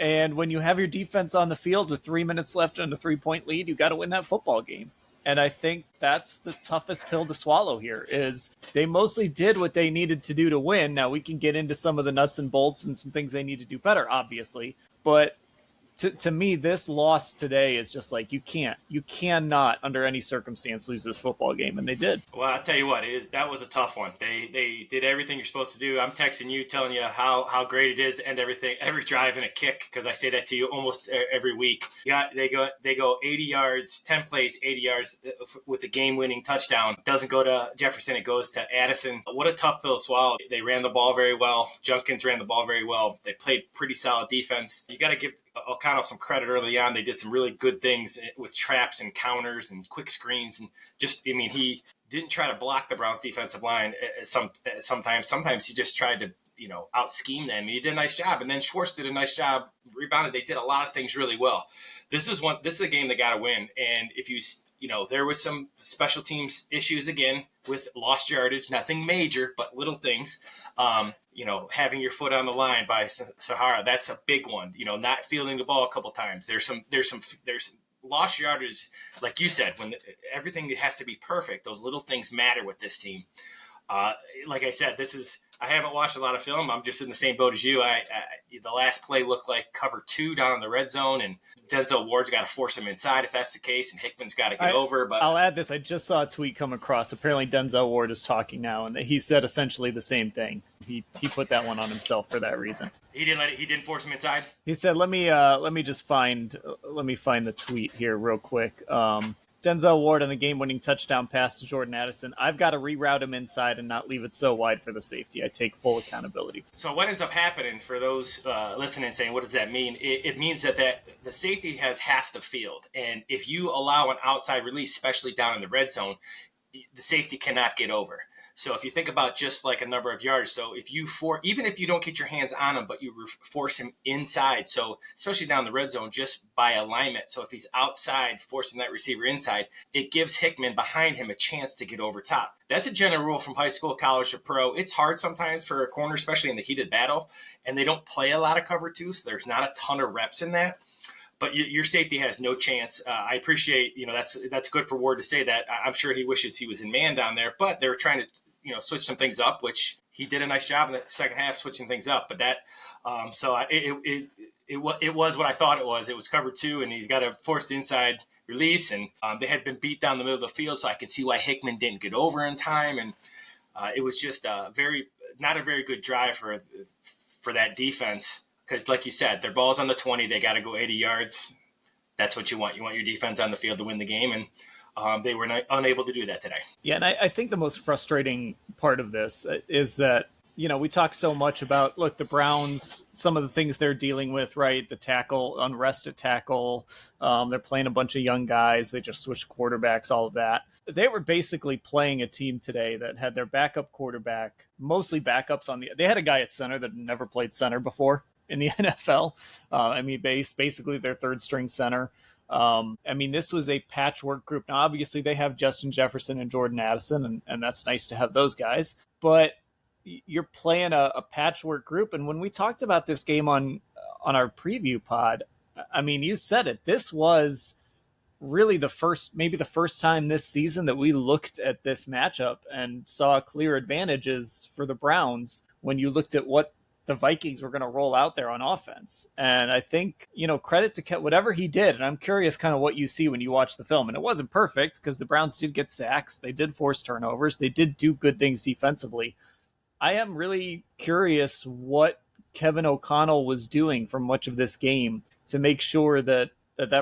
And when you have your defense on the field with 3 minutes left and a 3-point lead, you got to win that football game. And I think that's the toughest pill to swallow here, is they mostly did what they needed to do to win. Now we can get into some of the nuts and bolts and some things they need to do better, obviously. But to me, this loss today is just like, you cannot under any circumstance lose this football game. And they did. Well, I'll tell you what, that was a tough one. They did everything you're supposed to do. I'm texting you, telling you how great it is to end every drive in a kick, because I say that to you almost every week. Yeah, they go 80 yards, 10 plays, 80 yards with a game-winning touchdown. It doesn't go to Jefferson, it goes to Addison. What a tough pill to swallow. They ran the ball very well. Judkins ran the ball very well. They played pretty solid defense. You got to give O'Connell some credit early on. They did some really good things with traps and counters and quick screens, and he didn't try to block the Browns defensive line sometimes he just tried to out scheme them, and he did a nice job. And then Schwartz did a nice job, rebounded. They did a lot of things really well. This is a game they got to win. And if there was some special teams issues again with lost yardage, nothing major, but little things. Having your foot on the line by Sahara, that's a big one. Not fielding the ball a couple times. There's some lost yardage, like you said, when everything has to be perfect. Those little things matter with this team. Like I said, I haven't watched a lot of film. I'm just in the same boat as you. The last play looked like cover 2 down in the red zone, and Denzel Ward's got to force him inside if that's the case, and Hickman's got to get over. But I'll add this. I just saw a tweet come across. Apparently Denzel Ward is talking now, and he said essentially the same thing. He put that one on himself for that reason. He didn't force him inside. He said, let me find the tweet here real quick. Denzel Ward on the game-winning touchdown pass to Jordan Addison. I've got to reroute him inside and not leave it so wide for the safety. I take full accountability. So what ends up happening for those listening and saying, what does that mean? It means that the safety has half the field. And if you allow an outside release, especially down in the red zone, the safety cannot get over. So if you think about just like a number of yards, so even if you don't get your hands on him, but you force him inside, so especially down the red zone, just by alignment. So if he's outside, forcing that receiver inside, it gives Hickman behind him a chance to get over top. That's a general rule from high school, college to pro. It's hard sometimes for a corner, especially in the heated battle, and they don't play a lot of cover 2, so there's not a ton of reps in that. But your safety has no chance. I appreciate, that's good for Ward to say that. I'm sure he wishes he was in man down there, but they were trying to, switch some things up, which he did a nice job in the second half switching things up. But that, it was what I thought it was. It was cover 2, and he's got a forced inside release, and they had been beat down the middle of the field, so I could see why Hickman didn't get over in time, and it was just not a very good drive for that defense. Because like you said, their ball's on the 20. They got to go 80 yards. That's what you want. You want your defense on the field to win the game. And they were unable to do that today. Yeah, and I think the most frustrating part of this is that, we talk so much about, look, the Browns, some of the things they're dealing with, right? The tackle, unrest at tackle. They're playing a bunch of young guys. They just switched quarterbacks, all of that. They were basically playing a team today that had their backup quarterback, mostly backups they had a guy at center that never played center before in the NFL. Basically their third string center. This was a patchwork group. Now, obviously they have Justin Jefferson and Jordan Addison, and that's nice to have those guys, but you're playing a patchwork group. And when we talked about this game on our preview pod, you said it, this was really maybe the first time this season that we looked at this matchup and saw clear advantages for the Browns when you looked at what the Vikings were going to roll out there on offense. And I think, credit to whatever he did. And I'm curious kind of what you see when you watch the film. And it wasn't perfect because the Browns did get sacks. They did force turnovers. They did do good things defensively. I am really curious what Kevin O'Connell was doing for much of this game to make sure that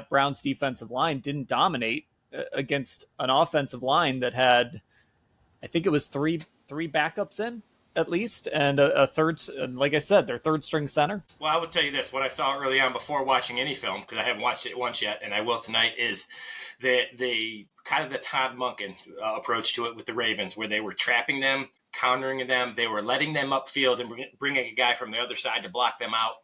Browns defensive line didn't dominate against an offensive line that had, I think it was three backups in, at least, and a third, like I said, their third string center. Well, I would tell you this, what I saw early on before watching any film, because I haven't watched it once yet, and I will tonight, is that the kind of the Todd Monken approach to it with the Ravens, where they were trapping them, countering them, they were letting them upfield and bringing a guy from the other side to block them out.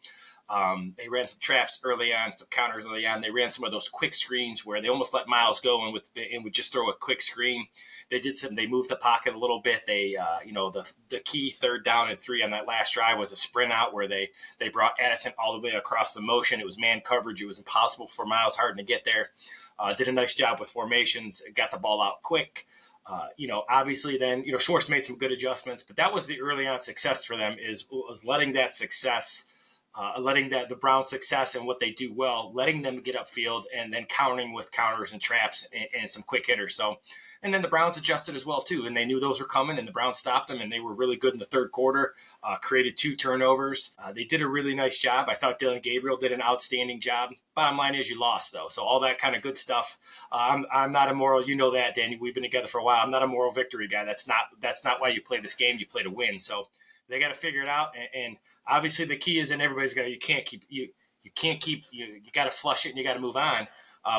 They ran some traps early on, some counters early on. They ran some of those quick screens where they almost let Miles go and would just throw a quick screen. They moved the pocket a little bit. They, the key 3rd down and 3 on that last drive was a sprint out where they brought Addison all the way across the motion. It was man coverage. It was impossible for Miles Harden to get there. Did a nice job with formations, got the ball out quick. Obviously then, Schwartz made some good adjustments, but that was the early on success for them was letting that success, letting the Browns' success and what they do well, letting them get upfield and then countering with counters and traps and some quick hitters. So, and then the Browns adjusted as well too, and they knew those were coming, and the Browns stopped them, and they were really good in the third quarter. Created 2 turnovers. They did a really nice job. I thought Dillon Gabriel did an outstanding job. Bottom line is you lost though, so all that kind of good stuff. I'm not a moral, you know that, Danny. We've been together for a while. I'm not a moral victory guy. That's not why you play this game. You play to win. So they got to figure it out, and obviously the key is, and everybody's got, you got to flush it and you got to move on.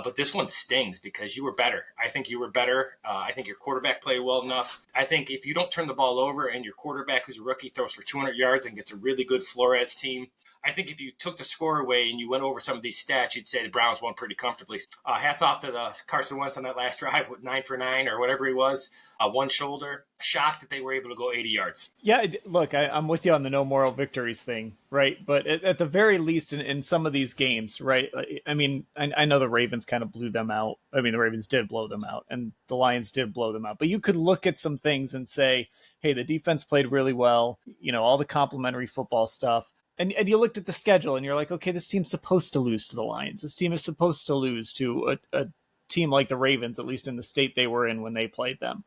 But this one stings because you were better. I think you were better. I think your quarterback played well enough. I think if you don't turn the ball over and your quarterback, who's a rookie, throws for 200 yards and gets a really good Flores team, I think if you took the score away and you went over some of these stats, you'd say the Browns won pretty comfortably. Hats off to the Carson Wentz on that last drive with 9 for 9 or whatever he was. One shoulder. shocked that they were able to go 80 yards. Yeah, look, I'm with you on the no moral victories thing, right? But at the very least, in some of these games, right? I mean, I know the Ravens kind of blew them out. I mean, the Ravens did blow them out, and the Lions did blow them out. But you could look at some things and say, hey, the defense played really well, all the complimentary football stuff. And you looked at the schedule, and you're like, okay, this team's supposed to lose to the Lions. This team is supposed to lose to a team like the Ravens, at least in the state they were in when they played them.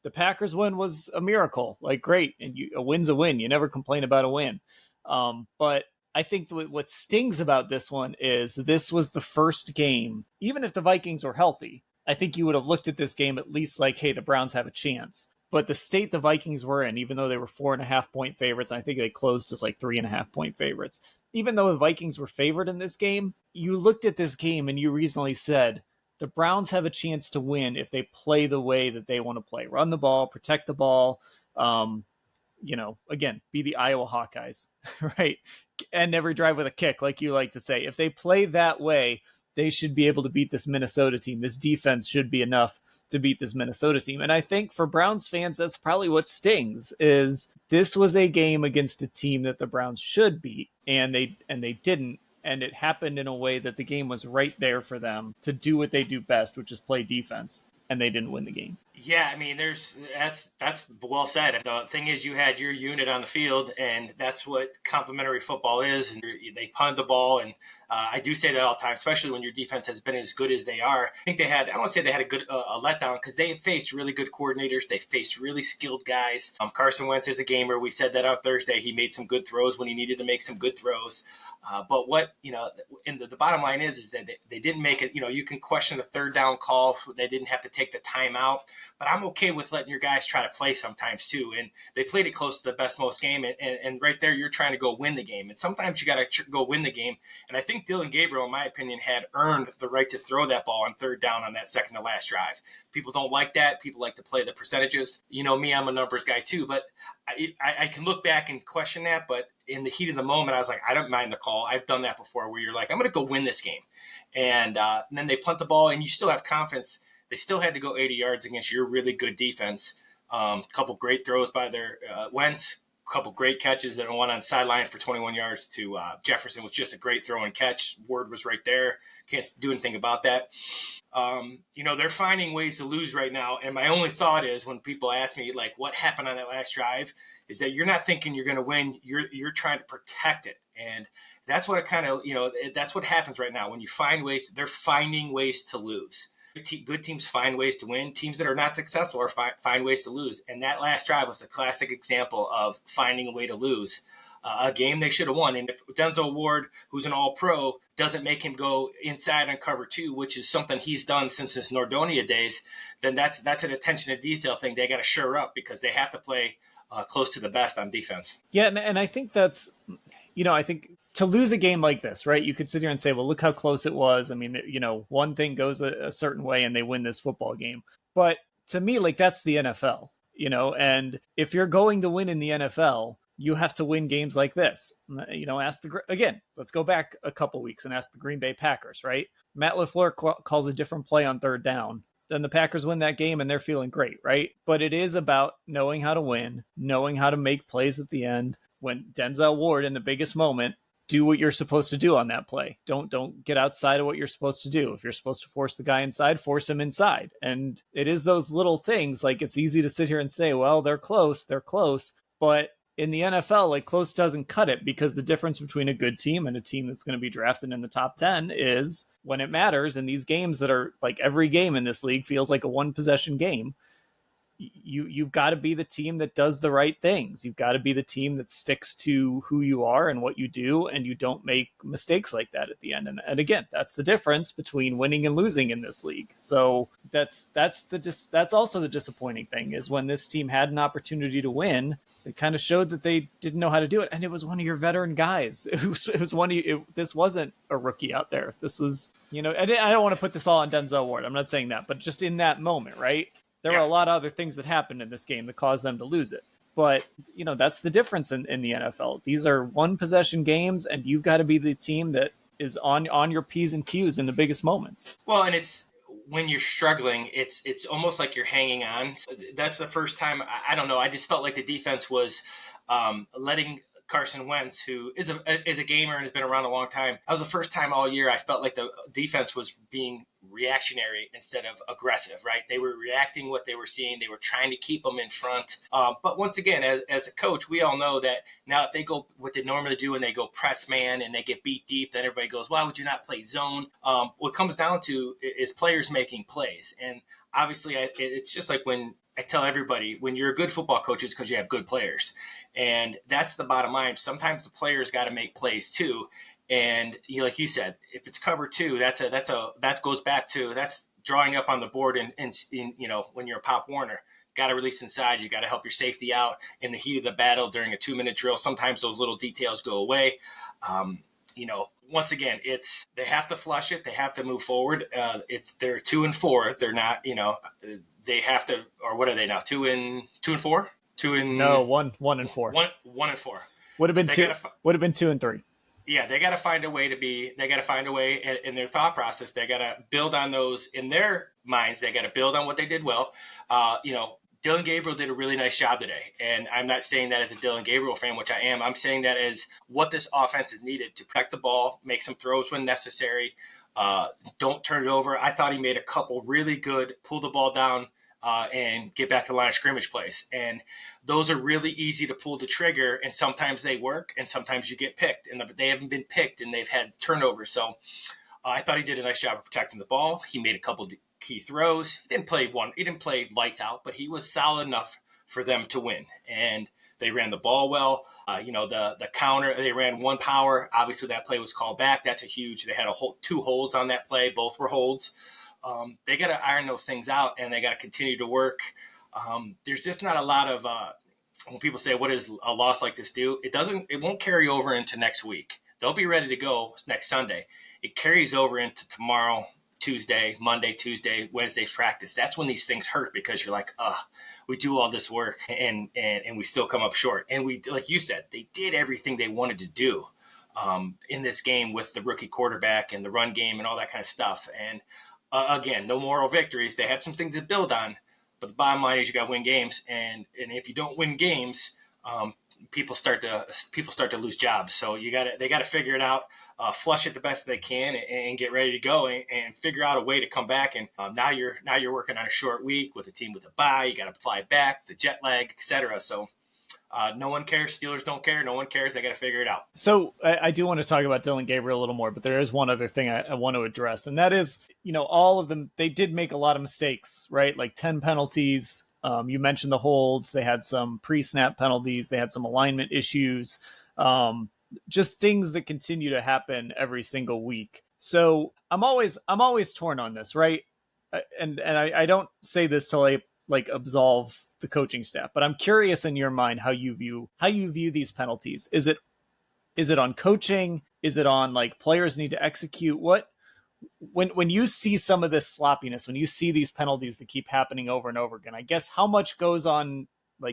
The Packers win was a miracle. Like, great. And a win's a win. You never complain about a win. But I think what stings about this one is this was the first game, even if the Vikings were healthy, I think you would have looked at this game at least like, hey, the Browns have a chance. But the state the Vikings were in, even though they were 4.5 point favorites, and I think they closed as like 3.5 point favorites, even though the Vikings were favored in this game, you looked at this game and you reasonably said, the Browns have a chance to win if they play the way that they want to play. Run the ball, protect the ball, again, be the Iowa Hawkeyes, right? And every drive with a kick, like you like to say. If they play that way, they should be able to beat this Minnesota team. This defense should be enough to beat this Minnesota team. And I think for Browns fans, that's probably what stings, is this was a game against a team that the Browns should beat, and they didn't. And it happened in a way that the game was right there for them to do what they do best, which is play defense. And they didn't win the game. Yeah, I mean, that's well said. The thing is, you had your unit on the field, and that's what complimentary football is. And they punted the ball, and I do say that all the time, especially when your defense has been as good as they are. I think I don't want to say they had a good a letdown, because they faced really good coordinators. They faced really skilled guys. Carson Wentz is a gamer. We said that on Thursday. He made some good throws when he needed to make some good throws. But what, and the bottom line is that they didn't make it. You can question the third down call. They didn't have to take the timeout. But I'm okay with letting your guys try to play sometimes too. And they played it close to the best most game. And right there, you're trying to go win the game. And sometimes you got to go win the game. And I think Dillon Gabriel, in my opinion, had earned the right to throw that ball on third down on that second to last drive. People don't like that. People like to play the percentages. You know me, I'm a numbers guy too. But I can look back and question that. But in the heat of the moment, I was like, I don't mind the call. I've done that before, where you're like, I'm going to go win this game. And then they punt the ball, and you still have confidence. They still had to go 80 yards against your really good defense. A couple great throws by their Wentz, a couple great catches that went on sideline for 21 yards to Jefferson was just a great throw and catch. Word was right there. Can't do anything about that. They're finding ways to lose right now. And my only thought is, when people ask me, like, what happened on that last drive, is that you're not thinking you're going to win. You're trying to protect it. And that's what it kind of, that's what happens right now. When you find ways, they're finding ways to lose. Good teams find ways to win. Teams that are not successful find ways to lose. And that last drive was a classic example of finding a way to lose a game they should have won. And if Denzel Ward, who's an all-pro, doesn't make him go inside on cover two, which is something he's done since his Nordonia days, then that's an attention to detail thing they got to shore up, because they have to play close to the best on defense. Yeah, and I think that's, I think to lose a game like this, right, you could sit here and say, well, look how close it was. I mean, one thing goes a certain way and they win this football game. But to me, like, that's the NFL, and if you're going to win in the NFL, you have to win games like this. Let's go back a couple weeks and ask the Green Bay Packers, right? Matt LaFleur calls a different play on third down. Then the Packers win that game and they're feeling great, right? But it is about knowing how to win, knowing how to make plays at the end. When Denzel Ward, in the biggest moment, do what you're supposed to do on that play. Don't get outside of what you're supposed to do. If you're supposed to force the guy inside, force him inside. And it is those little things. Like, it's easy to sit here and say, well, they're close. But in the NFL, like, close doesn't cut it, because the difference between a good team and a team that's going to be drafted in the top 10 is when it matters. In these games that are like, every game in this league feels like a one possession game, you've got to be the team that does the right things. You've got to be the team that sticks to who you are and what you do, and you don't make mistakes like that at the end. And again, that's the difference between winning and losing in this league. So that's also the disappointing thing, is when this team had an opportunity to win, they kind of showed that they didn't know how to do it. And it was one of your veteran guys. It was one of you. This wasn't a rookie out there. This was, I don't want to put this all on Denzel Ward. I'm not saying that, but just in that moment, right? There were a lot of other things that happened in this game that caused them to lose it. But, that's the difference in the NFL. These are one possession games, and you've got to be the team that is on your P's and Q's in the biggest moments. Well, and it's when you're struggling, it's almost like you're hanging on. So that's the first time. I don't know. I just felt like the defense was letting Carson Wentz, who is a gamer and has been around a long time. That was the first time all year I felt like the defense was being reactionary instead of aggressive, right? They were reacting what they were seeing. They were trying to keep them in front. But once again, as a coach, we all know that now if they go what they normally do and they go press man and they get beat deep, then everybody goes, why would you not play zone? What it comes down to is players making plays. And obviously, it's just like when I tell everybody, when you're a good football coach, it's because you have good players. And that's the bottom line. Sometimes the players got to make plays too. And like you said, if it's cover two, that goes back to that's drawing up on the board. And when you're a Pop Warner, got to release inside. You got to help your safety out in the heat of the battle during a 2-minute drill. Sometimes those little details go away. Once again, they have to flush it. They have to move forward. They're 2-4. They're not. They have to. Or what are they now? 2-4. No, 1-4. 1-4. Would have been two. Would have been 2-3. Yeah, they got to find a way in their thought process. They got to build on those in their minds. They got to build on what they did well. Dillon Gabriel did a really nice job today. And I'm not saying that as a Dillon Gabriel fan, which I am. I'm saying that as what this offense is needed to protect the ball, make some throws when necessary. Don't turn it over. I thought he made a couple really good pull the ball down and get back to the line of scrimmage plays. And those are really easy to pull the trigger. And sometimes they work and sometimes you get picked. And they haven't been picked and they've had turnovers. So I thought he did a nice job of protecting the ball. He made a couple key throws. He didn't play lights out, but he was solid enough for them to win. And they ran the ball well. The counter, they ran one power. Obviously, that play was called back. That's they had two holds on that play. Both were holds. They got to iron those things out, and they got to continue to work. There's just not a lot of when people say, what does a loss like this do? It won't carry over into next week. They'll be ready to go next Sunday. It carries over into tomorrow, Tuesday, Monday, Tuesday, Wednesday practice. That's when these things hurt because you're like, we do all this work and we still come up short. And we, like you said, they did everything they wanted to do in this game with the rookie quarterback and the run game and all that kind of stuff. And again, no moral victories. They had some things to build on, but the bottom line is you got to win games. And if you don't win games, people start to lose jobs. So they got to figure it out, flush it the best they can, and get ready to go and figure out a way to come back. And now you're working on a short week with a team with a bye. You got to fly back, the jet lag, etc. So no one cares. Steelers don't care. No one cares. They got to figure it out. So I do want to talk about Dillon Gabriel a little more, but there is one other thing I want to address, and that is, all of them, they did make a lot of mistakes, right? Like 10 penalties. You mentioned the holds. They had some pre-snap penalties. They had some alignment issues. Just things that continue to happen every single week. So I'm always torn on this, right? And I don't say this till I absolve the coaching staff, but I'm curious in your mind how you view these penalties. Is it on coaching? Is it on players need to execute? When you see some of this sloppiness, when you see these penalties that keep happening over and over again, I guess how much goes on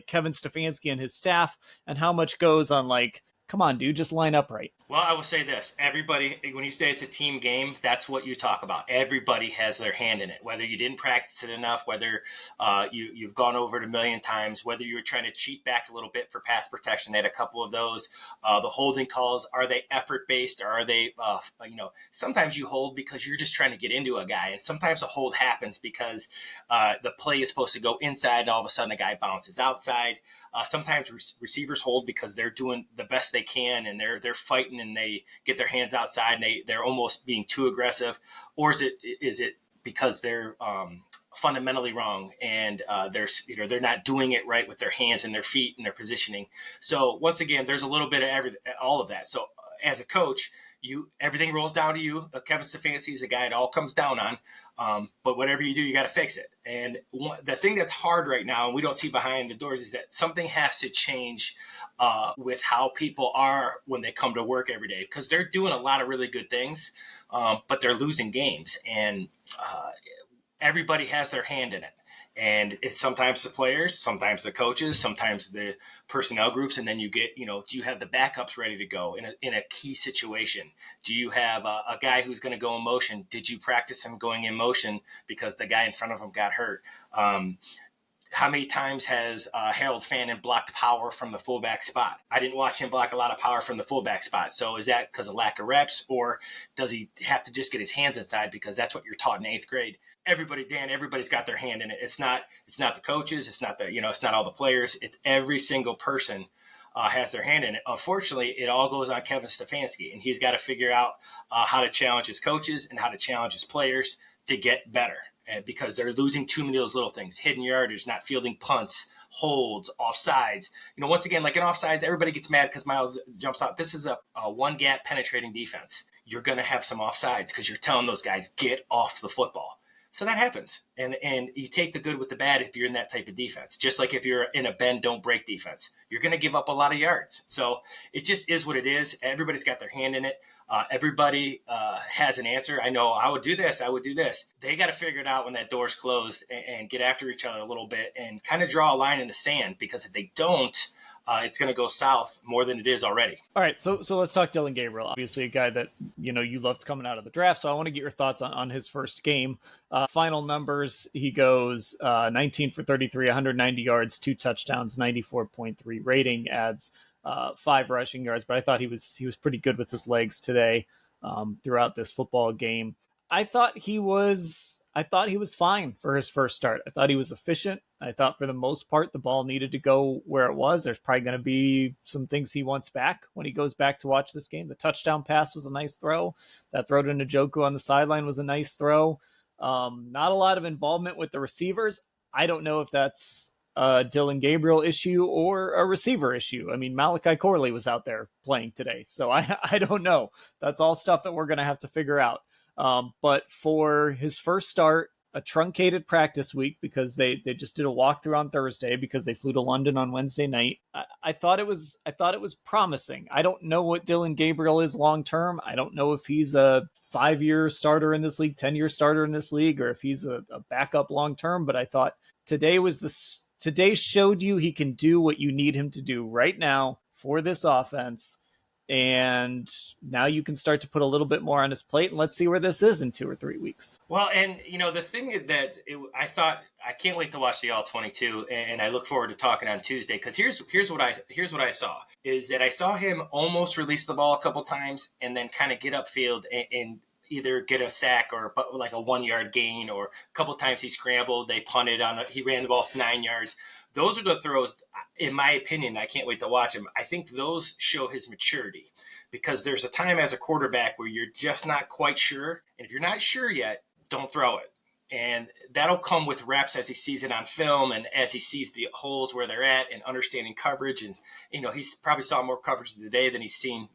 Kevin Stefanski and his staff, and how much goes on come on, dude, just line up right. Well, I will say this. Everybody, when you say it's a team game, that's what you talk about. Everybody has their hand in it, whether you didn't practice it enough, whether you've gone over it a million times, whether you were trying to cheat back a little bit for pass protection. They had a couple of those. The holding calls, are they effort-based, or are they, sometimes you hold because you're just trying to get into a guy, and sometimes a hold happens because the play is supposed to go inside, and all of a sudden the guy bounces outside. Sometimes receivers hold because they're doing the best they can, and they're fighting, and they get their hands outside, and they're almost being too aggressive. Or is it because they're fundamentally wrong, and they're not doing it right with their hands and their feet and their positioning. So once again, there's a little bit of all of that. So as a coach, everything rolls down to you. Kevin Stefanski is a guy it all comes down on. But whatever you do, you got to fix it. And the thing that's hard right now, and we don't see behind the doors, is that something has to change with how people are when they come to work every day, because they're doing a lot of really good things, but they're losing games, and everybody has their hand in it. And it's sometimes the players, sometimes the coaches, sometimes the personnel groups. And then you get, do you have the backups ready to go in a key situation? Do you have a guy who's going to go in motion? Did you practice him going in motion because the guy in front of him got hurt? How many times has Harold Fannin blocked power from the fullback spot? I didn't watch him block a lot of power from the fullback spot. So is that because of lack of reps, or does he have to just get his hands inside because that's what you're taught in 8th grade? Everybody's got their hand in it. It's not the coaches. It's not it's not all the players. It's every single person has their hand in it. Unfortunately, it all goes on Kevin Stefanski, and he's got to figure out how to challenge his coaches and how to challenge his players to get better. Because they're losing too many of those little things, hidden yardage, not fielding punts, holds, offsides. Once again, like in offsides, everybody gets mad because Miles jumps out. This is a one gap penetrating defense. You're going to have some offsides because you're telling those guys, get off the football. So that happens. And you take the good with the bad if you're in that type of defense. Just like if you're in a bend, don't break defense, you're going to give up a lot of yards. So it just is what it is. Everybody's got their hand in it. Everybody has an answer. I know I would do this. I would do this. They got to figure it out when that door's closed and get after each other a little bit and kind of draw a line in the sand, because if they don't, it's going to go south more than it is already. All right, so let's talk Dillon Gabriel. Obviously, a guy that you loved coming out of the draft. So I want to get your thoughts on his first game. Final numbers: he goes 19 for 33, 190 yards, 2 touchdowns, 94.3 rating, adds 5 rushing yards. But I thought he was pretty good with his legs today throughout this football game. I thought he was fine for his first start. I thought he was efficient. I thought for the most part, the ball needed to go where it was. There's probably going to be some things he wants back when he goes back to watch this game. The touchdown pass was a nice throw. That throw to Njoku on the sideline was a nice throw. Not a lot of involvement with the receivers. I don't know if that's a Dillon Gabriel issue or a receiver issue. I mean, Malachi Corley was out there playing today, so I don't know. That's all stuff that we're going to have to figure out. But for his first start, a truncated practice week because they just did a walkthrough on Thursday because they flew to London on Wednesday night. I thought it was promising. I don't know what Dillon Gabriel is long term. I don't know if he's a 5-year starter in this league, 10-year starter in this league, or if he's a backup long term. But I thought today showed you he can do what you need him to do right now for this offense. And now you can start to put a little bit more on his plate, and let's see where this is in 2 or 3 weeks. Well, and the thing that I thought, I can't wait to watch the All-22, and I look forward to talking on Tuesday, because here's what I saw is that I saw him almost release the ball a couple times and then kind of get upfield and either get a sack or like a 1-yard gain, or a couple times he scrambled, they punted he ran the ball 9 yards. Those are the throws, in my opinion. I can't wait to watch him. I think those show his maturity, because there's a time as a quarterback where you're just not quite sure. And if you're not sure yet, don't throw it. And that'll come with reps as he sees it on film and as he sees the holes where they're at and understanding coverage. And, he's probably saw more coverage today than he's seen,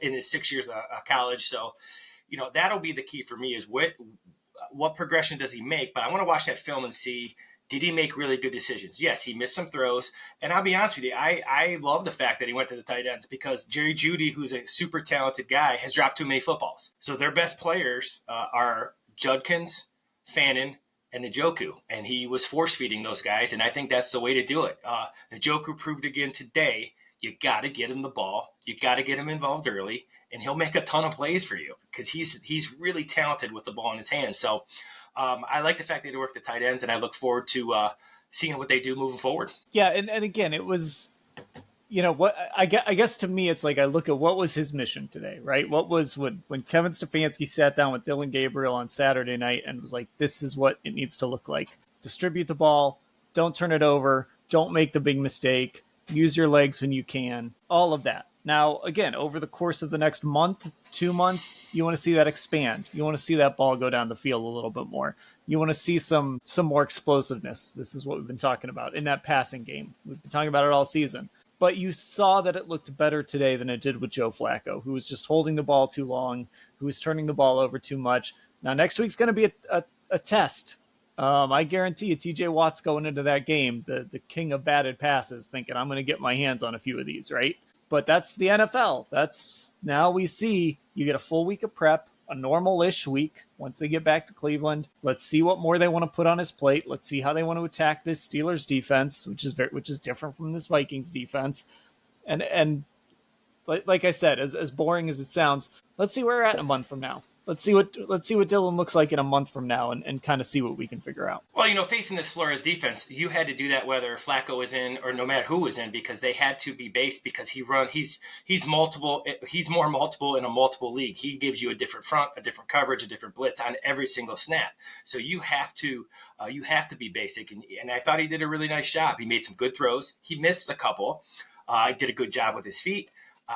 in his 6 years of college. So, that'll be the key for me, is what progression does he make? But I want to watch that film and see, did he make really good decisions? Yes, he missed some throws. And I'll be honest with you, I love the fact that he went to the tight ends, because Jerry Jeudy, who's a super talented guy, has dropped too many footballs. So their best players are Judkins, Fannin, and Njoku. And he was force-feeding those guys, and I think that's the way to do it. Njoku proved again today, you got to get him the ball. You got to get him involved early, and he'll make a ton of plays for you, because he's really talented with the ball in his hands. So I like the fact that they work the tight ends, and I look forward to seeing what they do moving forward. Yeah, and again, it was, what I guess to me, it's like I look at what was his mission today, right? What was when Kevin Stefanski sat down with Dillon Gabriel on Saturday night and was like, this is what it needs to look like. Distribute the ball, don't turn it over, don't make the big mistake, use your legs when you can, all of that. Now, again, over the course of the next month, 2 months, you want to see that expand. You want to see that ball go down the field a little bit more. You want to see some more explosiveness. This is what we've been talking about in that passing game. We've been talking about it all season. But you saw that it looked better today than it did with Joe Flacco, who was just holding the ball too long, who was turning the ball over too much. Now, next week's going to be a test. I guarantee you, TJ Watt's going into that game, the king of batted passes, thinking, I'm going to get my hands on a few of these, right? But that's the NFL. Now we see you get a full week of prep. a normal-ish week once they get back to Cleveland. Let's see what more they want to put on his plate. Let's see how they want to attack this Steelers defense, which is different from this Vikings defense. And like I said, as boring as it sounds, let's see where we're at in a month from now. Let's see what Dillon looks like in a month from now, and kind of see what we can figure out. Well, facing this Flores defense, you had to do that whether Flacco was in or no matter who was in, because they had to be based, because he's multiple. He's more multiple in a multiple league. He gives you a different front, a different coverage, a different blitz on every single snap. So you have to be basic. And I thought he did a really nice job. He made some good throws. He missed a couple. Did a good job with his feet.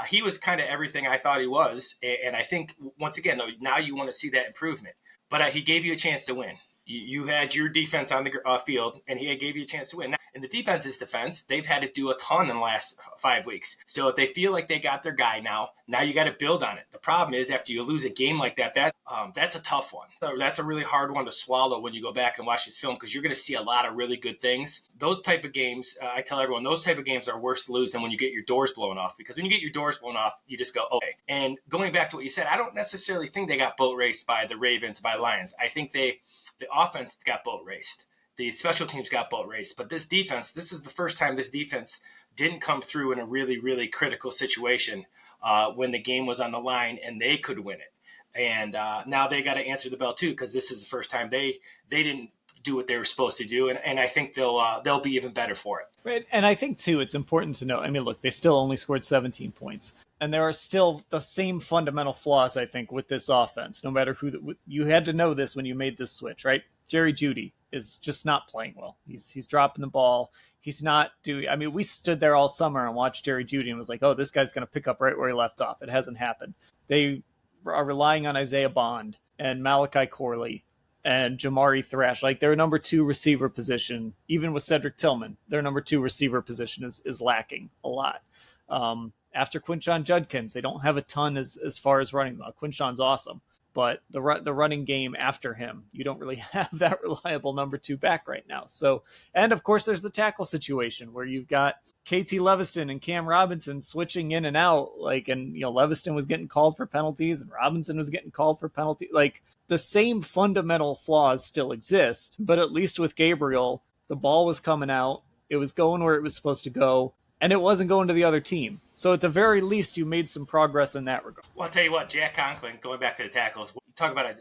He was kind of everything I thought he was. And I think, once again, though, now you want to see that improvement. But he gave you a chance to win. You had your defense on the field, and he gave you a chance to win. Now, in the defense's defense, they've had to do a ton in the last 5 weeks. So if they feel like they got their guy now you got to build on it. The problem is, after you lose a game like that, that's a tough one. That's a really hard one to swallow when you go back and watch this film, because you're going to see a lot of really good things. Those type of games, I tell everyone, those type of games are worse to lose than when you get your doors blown off. Because when you get your doors blown off, you just go, okay. And going back to what you said, I don't necessarily think they got boat raced by the Ravens, by Lions. I think the offense got boat raced. The special teams got boat raced. But this defense, this is the first time this defense didn't come through in a really, really critical situation when the game was on the line and they could win it. And now they got to answer the bell too, because this is the first time they didn't do what they were supposed to do. And I think they'll be even better for it. Right. And I think, too, it's important to note, I mean, look, they still only scored 17 points. And there are still the same fundamental flaws, I think, with this offense, no matter who you had to know this when you made this switch, right? Jerry Jeudy is just not playing well. He's dropping the ball. He's not doing, I mean, we stood there all summer and watched Jerry Jeudy and was like, oh, this guy's going to pick up right where he left off. It hasn't happened. They are relying on Isaiah Bond and Malachi Corley and Jamari Thrash. Like, their number 2 receiver position, even with Cedric Tillman, their number 2 receiver position is lacking a lot. After Quinshon Judkins, they don't have a ton as far as running. Quinshon's awesome, but the running game after him, you don't really have that reliable number 2 back right now. So, and of course, there's the tackle situation where you've got KT Leviston and Cam Robinson switching in and out. And Leviston was getting called for penalties and Robinson was getting called for penalties. Like, the same fundamental flaws still exist, but at least with Gabriel, the ball was coming out, it was going where it was supposed to go, and it wasn't going to the other team. So at the very least, you made some progress in that regard. Well, I'll tell you what, Jack Conklin, going back to the tackles, you talk about an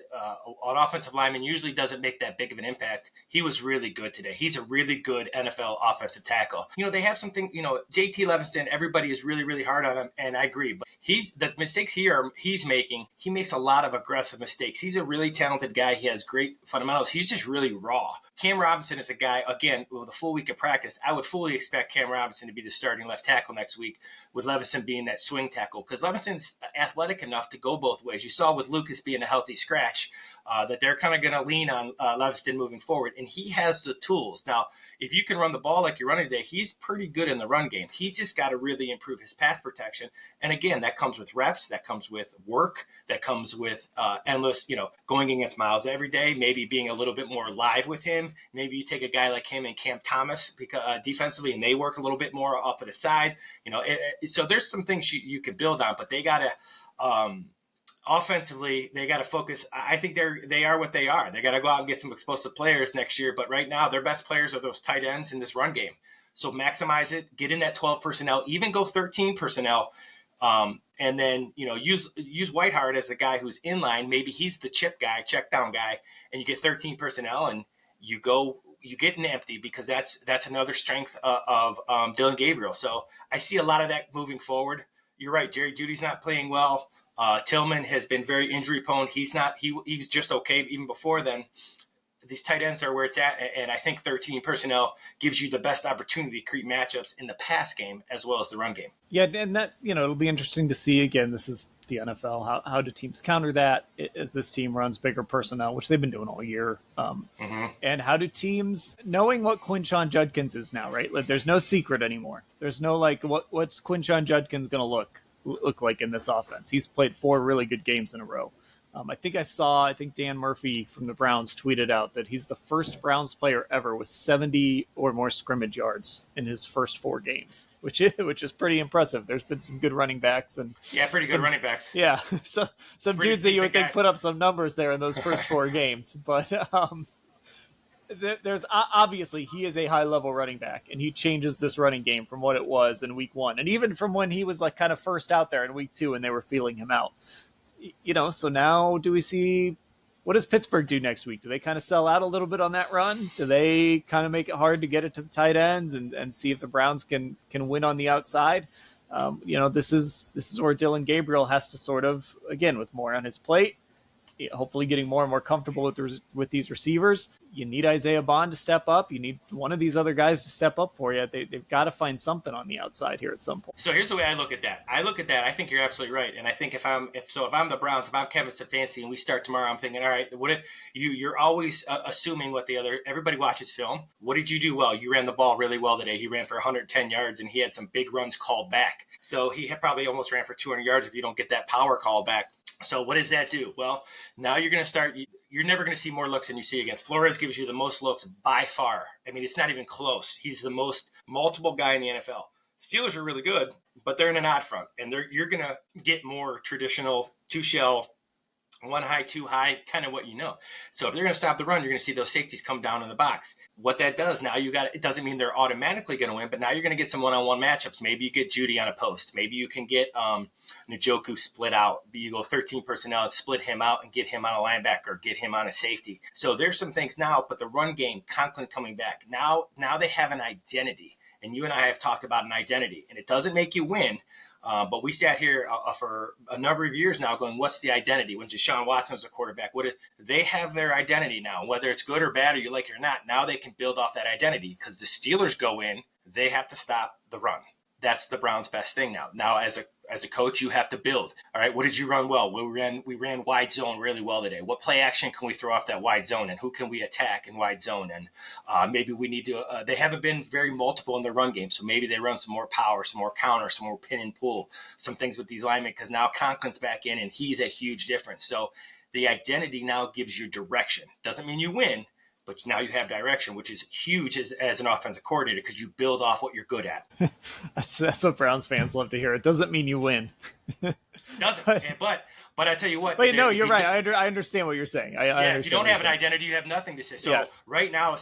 offensive lineman usually doesn't make that big of an impact. He was really good today. He's a really good NFL offensive tackle. They have something, JT Levinston, everybody is really, really hard on him, and I agree. But the mistakes he's making, he makes a lot of aggressive mistakes. He's a really talented guy. He has great fundamentals. He's just really raw. Cam Robinson is a guy, again, with a full week of practice, I would fully expect Cam Robinson to be the starting left tackle next week, with Levinson being that swing tackle, because Levinson's athletic enough to go both ways. You saw with Lucas being a healthy scratch that they're kind of going to lean on Levinston moving forward, and he has the tools. Now, if you can run the ball like you're running today, he's pretty good in the run game. He's just got to really improve his pass protection, and again, that comes with reps, that comes with work, that comes with endless, going against Miles every day, maybe being a little bit more live with him. Maybe you take a guy like him and Cam Thomas defensively, and they work a little bit more off of the side. So there's some things you could build on, but they got to offensively, they got to focus. I think they are what they are. They got to go out and get some explosive players next year. But right now, their best players are those tight ends in this run game. So maximize it, get in that 12 personnel, even go 13 personnel. And then, use Whiteheart as the guy who's in line. Maybe he's the chip guy, check down guy, and you get 13 personnel and you get an empty, because that's another strength of Dillon Gabriel. So I see a lot of that moving forward. You're right. Jerry Jeudy's not playing well. Tillman has been very injury prone. He was just okay even before then. These tight ends are where it's at, and I think 13 personnel gives you the best opportunity to create matchups in the pass game as well as the run game. Yeah, and that, it'll be interesting to see. Again, this is the NFL. How do teams counter that as this team runs bigger personnel, which they've been doing all year? And how do teams, knowing what Quinshon Judkins is now, right? Like, there's no secret anymore. There's no what's Quinshon Judkins going to look like in this offense. He's played 4 really good games in a row. I think Dan Murphy from the Browns tweeted out that he's the first Browns player ever with 70 or more scrimmage yards in his first 4 games, which is pretty impressive. There's been some good running backs and pretty good running backs. Yeah, so some dudes that you would think put up some numbers there in those first 4 games, but there's obviously he is a high level running back, and he changes this running game from what it was in week 1, and even from when he was like kind of first out there in week 2, and they were feeling him out. So now do we see what does Pittsburgh do next week? Do they kind of sell out a little bit on that run? Do they kind of make it hard to get it to the tight ends and see if the Browns can win on the outside? This is where Dillon Gabriel has to sort of, again, with more on his plate, hopefully getting more and more comfortable with these receivers. You need Isaiah Bond to step up. You need one of these other guys to step up for you. They've got to find something on the outside here at some point. So here's the way I look at that. I think you're absolutely right. And I think if I'm the Browns, if I'm Kevin Stefanski and we start tomorrow, I'm thinking, all right, what if you're always assuming what everybody watches film. What did you do well? You ran the ball really well today. He ran for 110 yards and he had some big runs called back. So he probably almost ran for 200 yards if you don't get that power call back. So what does that do? Well, now you're going to start – you're never going to see more looks than you see against. Flores gives you the most looks by far. I mean, it's not even close. He's the most multiple guy in the NFL. Steelers are really good, but they're in an odd front, and you're going to get more traditional two-shell, one high, two high, kind of what you know. So if they're going to stop the run, you're going to see those safeties come down in the box. What that does now, it doesn't mean they're automatically going to win, but now you're going to get some one-on-one matchups. Maybe you get Judy on a post. Maybe you can get Njoku split out. You go 13 personnel and split him out and get him on a linebacker, get him on a safety. So there's some things now, but the run game, Conklin coming back. Now they have an identity. And you and I have talked about an identity, and it doesn't make you win. But we sat here for a number of years now going, what's the identity? When Deshaun Watson was a quarterback, they have their identity now, whether it's good or bad or you like it or not. Now they can build off that identity because the Steelers go in, they have to stop the run. That's the Browns' best thing now. Now, as a coach, you have to build. All right, what did you run well? We ran wide zone really well today. What play action can we throw off that wide zone, and who can we attack in wide zone? And maybe we need to. They haven't been very multiple in their run game, so maybe they run some more power, some more counter, some more pin and pull, some things with these linemen because now Conklin's back in, and he's a huge difference. So the identity now gives you direction. Doesn't mean you win. But now you have direction, which is huge as an offensive coordinator because you build off what you're good at. That's what Browns fans love to hear. It doesn't mean you win. Doesn't. But I tell you what. But no, you're right. I understand what you're saying. I understand if you don't have an identity, you have nothing to say. So yes. right now,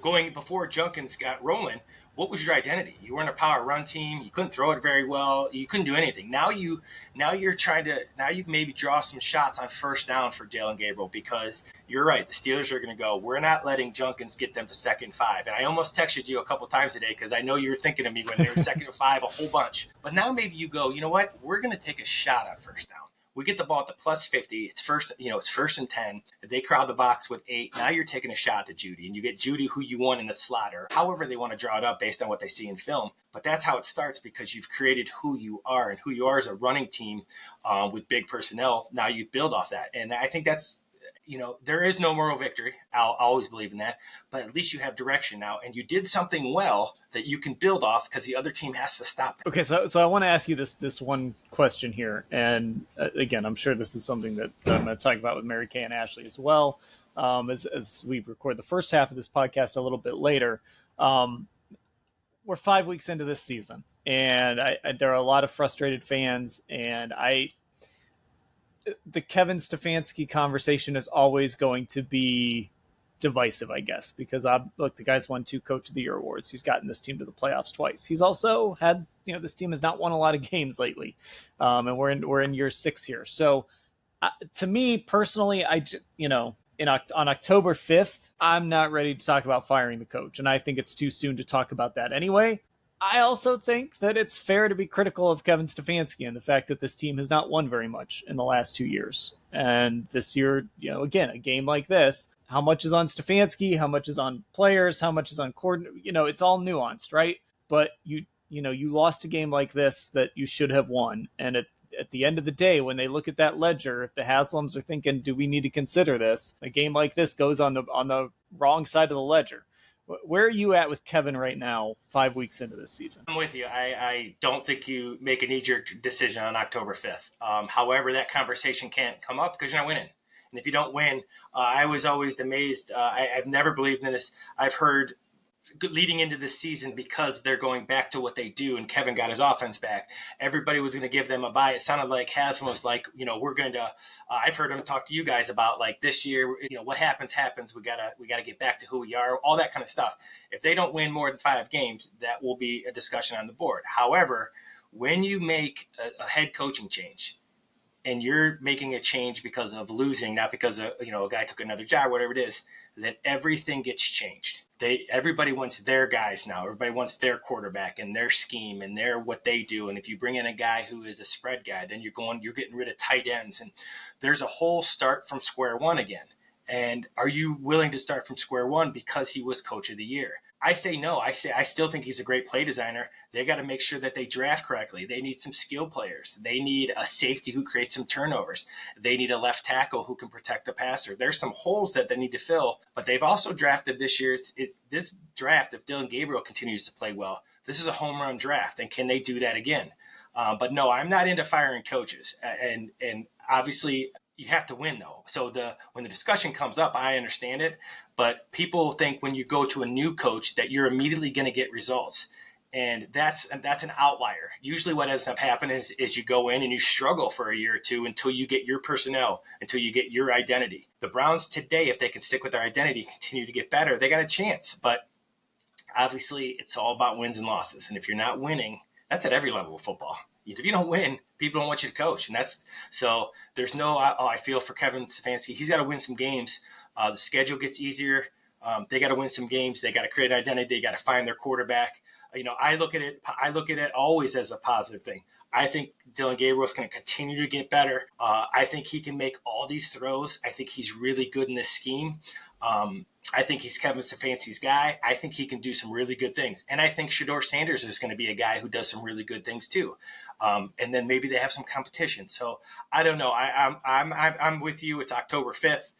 going before Junkins got rolling, what was your identity? You weren't a power run team. You couldn't throw it very well. You couldn't do anything. Now you maybe draw some shots on first down for Dillon Gabriel because you're right. The Steelers are going to go, we're not letting Junkins get them to 2nd and 5. And I almost texted you a couple times today because I know you were thinking of me when they were 2nd and 5 a whole bunch. But now maybe you go, you know what? We're going to take a shot on first down. We get the ball at the plus 50. It's first and 10. They crowd the box with 8. Now you're taking a shot to Judy, and you get Judy who you want in the slot or however they want to draw it up based on what they see in film. But that's how it starts because you've created who you are, and who you are as a running team with big personnel. Now you build off that, and I think that's. There is no moral victory. I'll always believe in that. But at least you have direction now, and you did something well that you can build off because the other team has to stop it. Okay, so I want to ask you this one question here. And again, I'm sure this is something that I'm going to talk about with Mary Kay and Ashley as well, as we record the first half of this podcast a little bit later. We're 5 weeks into this season, and there are a lot of frustrated fans, and the Kevin Stefanski conversation is always going to be divisive, I guess, because the guy's won 2 Coach of the Year awards. He's gotten this team to the playoffs twice. He's also had, this team has not won a lot of games lately, and we're in year 6 here. So, to me personally, on October 5th, I'm not ready to talk about firing the coach, and I think it's too soon to talk about that anyway. I also think that it's fair to be critical of Kevin Stefanski and the fact that this team has not won very much in the last 2 years. And this year, again, a game like this, how much is on Stefanski? How much is on players? How much is on coordinator? It's all nuanced, right? But you lost a game like this that you should have won. And at the end of the day, when they look at that ledger, if the Haslams are thinking, do we need to consider this? A game like this goes on the wrong side of the ledger. Where are you at with Kevin right now, 5 weeks into this season? I'm with you. I don't think you make a knee-jerk decision on October 5th. However, that conversation can't come up because you're not winning. And if you don't win, I was always amazed. I've never believed in this. I've heard leading into this season, because they're going back to what they do and Kevin got his offense back, everybody was going to give them a bye. It sounded like Haslam was like, we're going to, I've heard him talk to you guys about like this year, what happens. We gotta get back to who we are, all that kind of stuff. If they don't win more than 5 games, that will be a discussion on the board. However, when you make a head coaching change, and you're making a change because of losing, not because of, a guy took another job, whatever it is, then everything gets changed. Everybody wants their guys now. Everybody wants their quarterback and their scheme and what they do. And if you bring in a guy who is a spread guy, then you're getting rid of tight ends. And there's a whole start from square one again. And are you willing to start from square one because he was coach of the year? I say no. I still think he's a great play designer. They got to make sure that they draft correctly. They need some skill players. They need a safety who creates some turnovers. They need a left tackle who can protect the passer. There's some holes that they need to fill, but they've also drafted this year. This draft, if Dillon Gabriel continues to play well, this is a home run draft. And can they do that again? But no, I'm not into firing coaches. And obviously, you have to win, though. So when the discussion comes up, I understand it. But people think when you go to a new coach that you're immediately going to get results. And that's an outlier. Usually what ends up happening is you go in and you struggle for a year or two until you get your personnel, until you get your identity. The Browns today, if they can stick with their identity, continue to get better, they got a chance. But obviously, it's all about wins and losses. And if you're not winning, that's at every level of football. If you don't win, people don't want you to coach. And so there's no, I feel for Kevin Stefanski, he's got to win some games. The schedule gets easier. They got to win some games. They got to create identity. They got to find their quarterback. I look at it always as a positive thing. I think Dillon Gabriel is going to continue to get better. I think he can make all these throws. I think he's really good in this scheme. I think he's Kevin Stefanski's guy. I think he can do some really good things. And I think Shedeur Sanders is going to be a guy who does some really good things too. And then maybe they have some competition. So I don't know. I'm with you. It's October 5th.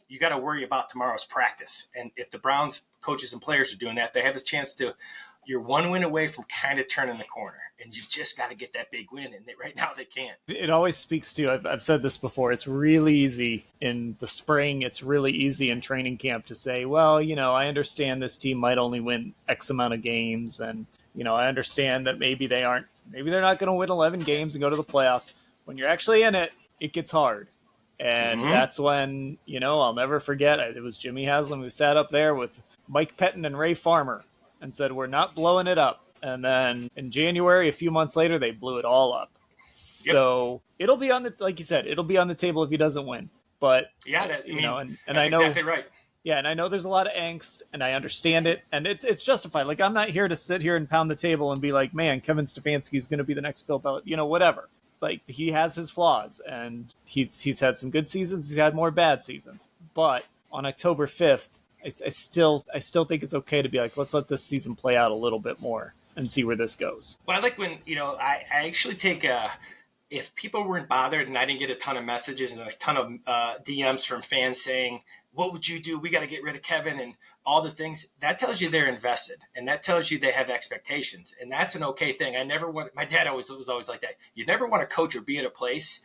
You got to worry about tomorrow's practice. And if the Browns coaches and players are doing that, they have a chance to. You're one win away from kind of turning the corner, and you've just got to get that big win. And right now they can't. It always speaks to, I've said this before, it's really easy in the spring. It's really easy in training camp to say, well, I understand this team might only win X amount of games. And, I understand that maybe they're not going to win 11 games and go to the playoffs. When you're actually in it, it gets hard. And that's when, I'll never forget, it was Jimmy Haslam who sat up there with Mike Pettin and Ray Farmer and said, we're not blowing it up. And then in January, a few months later, they blew it all up. So It'll be on like you said, it'll be on the table if he doesn't win. But, yeah, that's I know exactly right. Yeah, and I know there's a lot of angst, and I understand it, and it's justified. Like, I'm not here to sit here and pound the table and be like, man, Kevin Stefanski is going to be the next Bill Belichick, whatever. Like, he has his flaws, and he's had some good seasons, he's had more bad seasons. But on October 5th, I still think it's okay to be like, let's let this season play out a little bit more and see where this goes. Well, I like when, I actually take if people weren't bothered and I didn't get a ton of messages and a ton of DMs from fans saying, what would you do? We got to get rid of Kevin and all the things. That tells you they're invested, and that tells you they have expectations, and that's an okay thing. My dad was always like that. You never want to coach or be at a place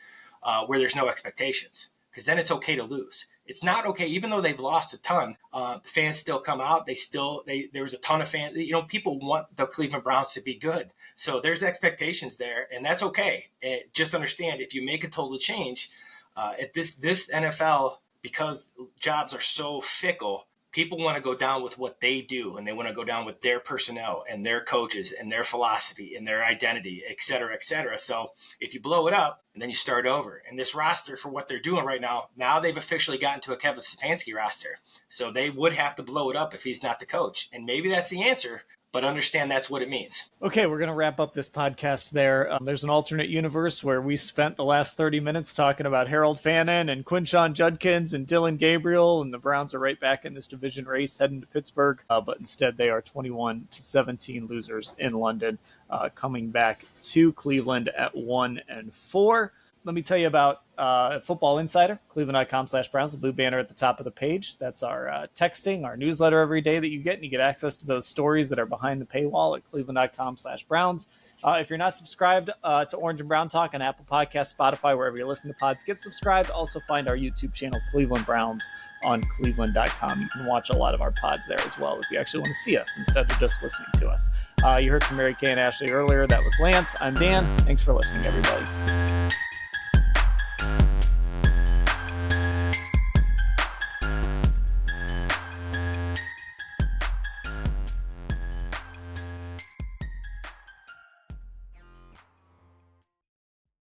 where there's no expectations, because then it's okay to lose. It's not okay, even though they've lost a ton. The fans still come out. There was a ton of fans. People want the Cleveland Browns to be good, so there's expectations there, and that's okay. Just understand, if you make a total change at this NFL, because jobs are so fickle, people want to go down with what they do, and they want to go down with their personnel and their coaches and their philosophy and their identity, et cetera, et cetera. So if you blow it up and then you start over, and this roster for what they're doing right now they've officially gotten to a Kevin Stefanski roster. So they would have to blow it up if he's not the coach. And maybe that's the answer, but understand that's what it means. Okay, we're going to wrap up this podcast there. There's an alternate universe where we spent the last 30 minutes talking about Harold Fannin and Quinshon Judkins and Dillon Gabriel, and the Browns are right back in this division race heading to Pittsburgh, but instead they are 21-17 losers in London, coming back to Cleveland at 1-4. Let me tell you about Football Insider, cleveland.com/Browns, the blue banner at the top of the page. That's our texting, our newsletter every day that you get, and you get access to those stories that are behind the paywall at cleveland.com/Browns. If you're not subscribed to Orange and Brown Talk on Apple Podcasts, Spotify, wherever you listen to pods, get subscribed. Also find our YouTube channel, Cleveland Browns, on cleveland.com. You can watch a lot of our pods there as well if you actually want to see us instead of just listening to us. You heard from Mary Kay and Ashley earlier. That was Lance. I'm Dan. Thanks for listening, everybody.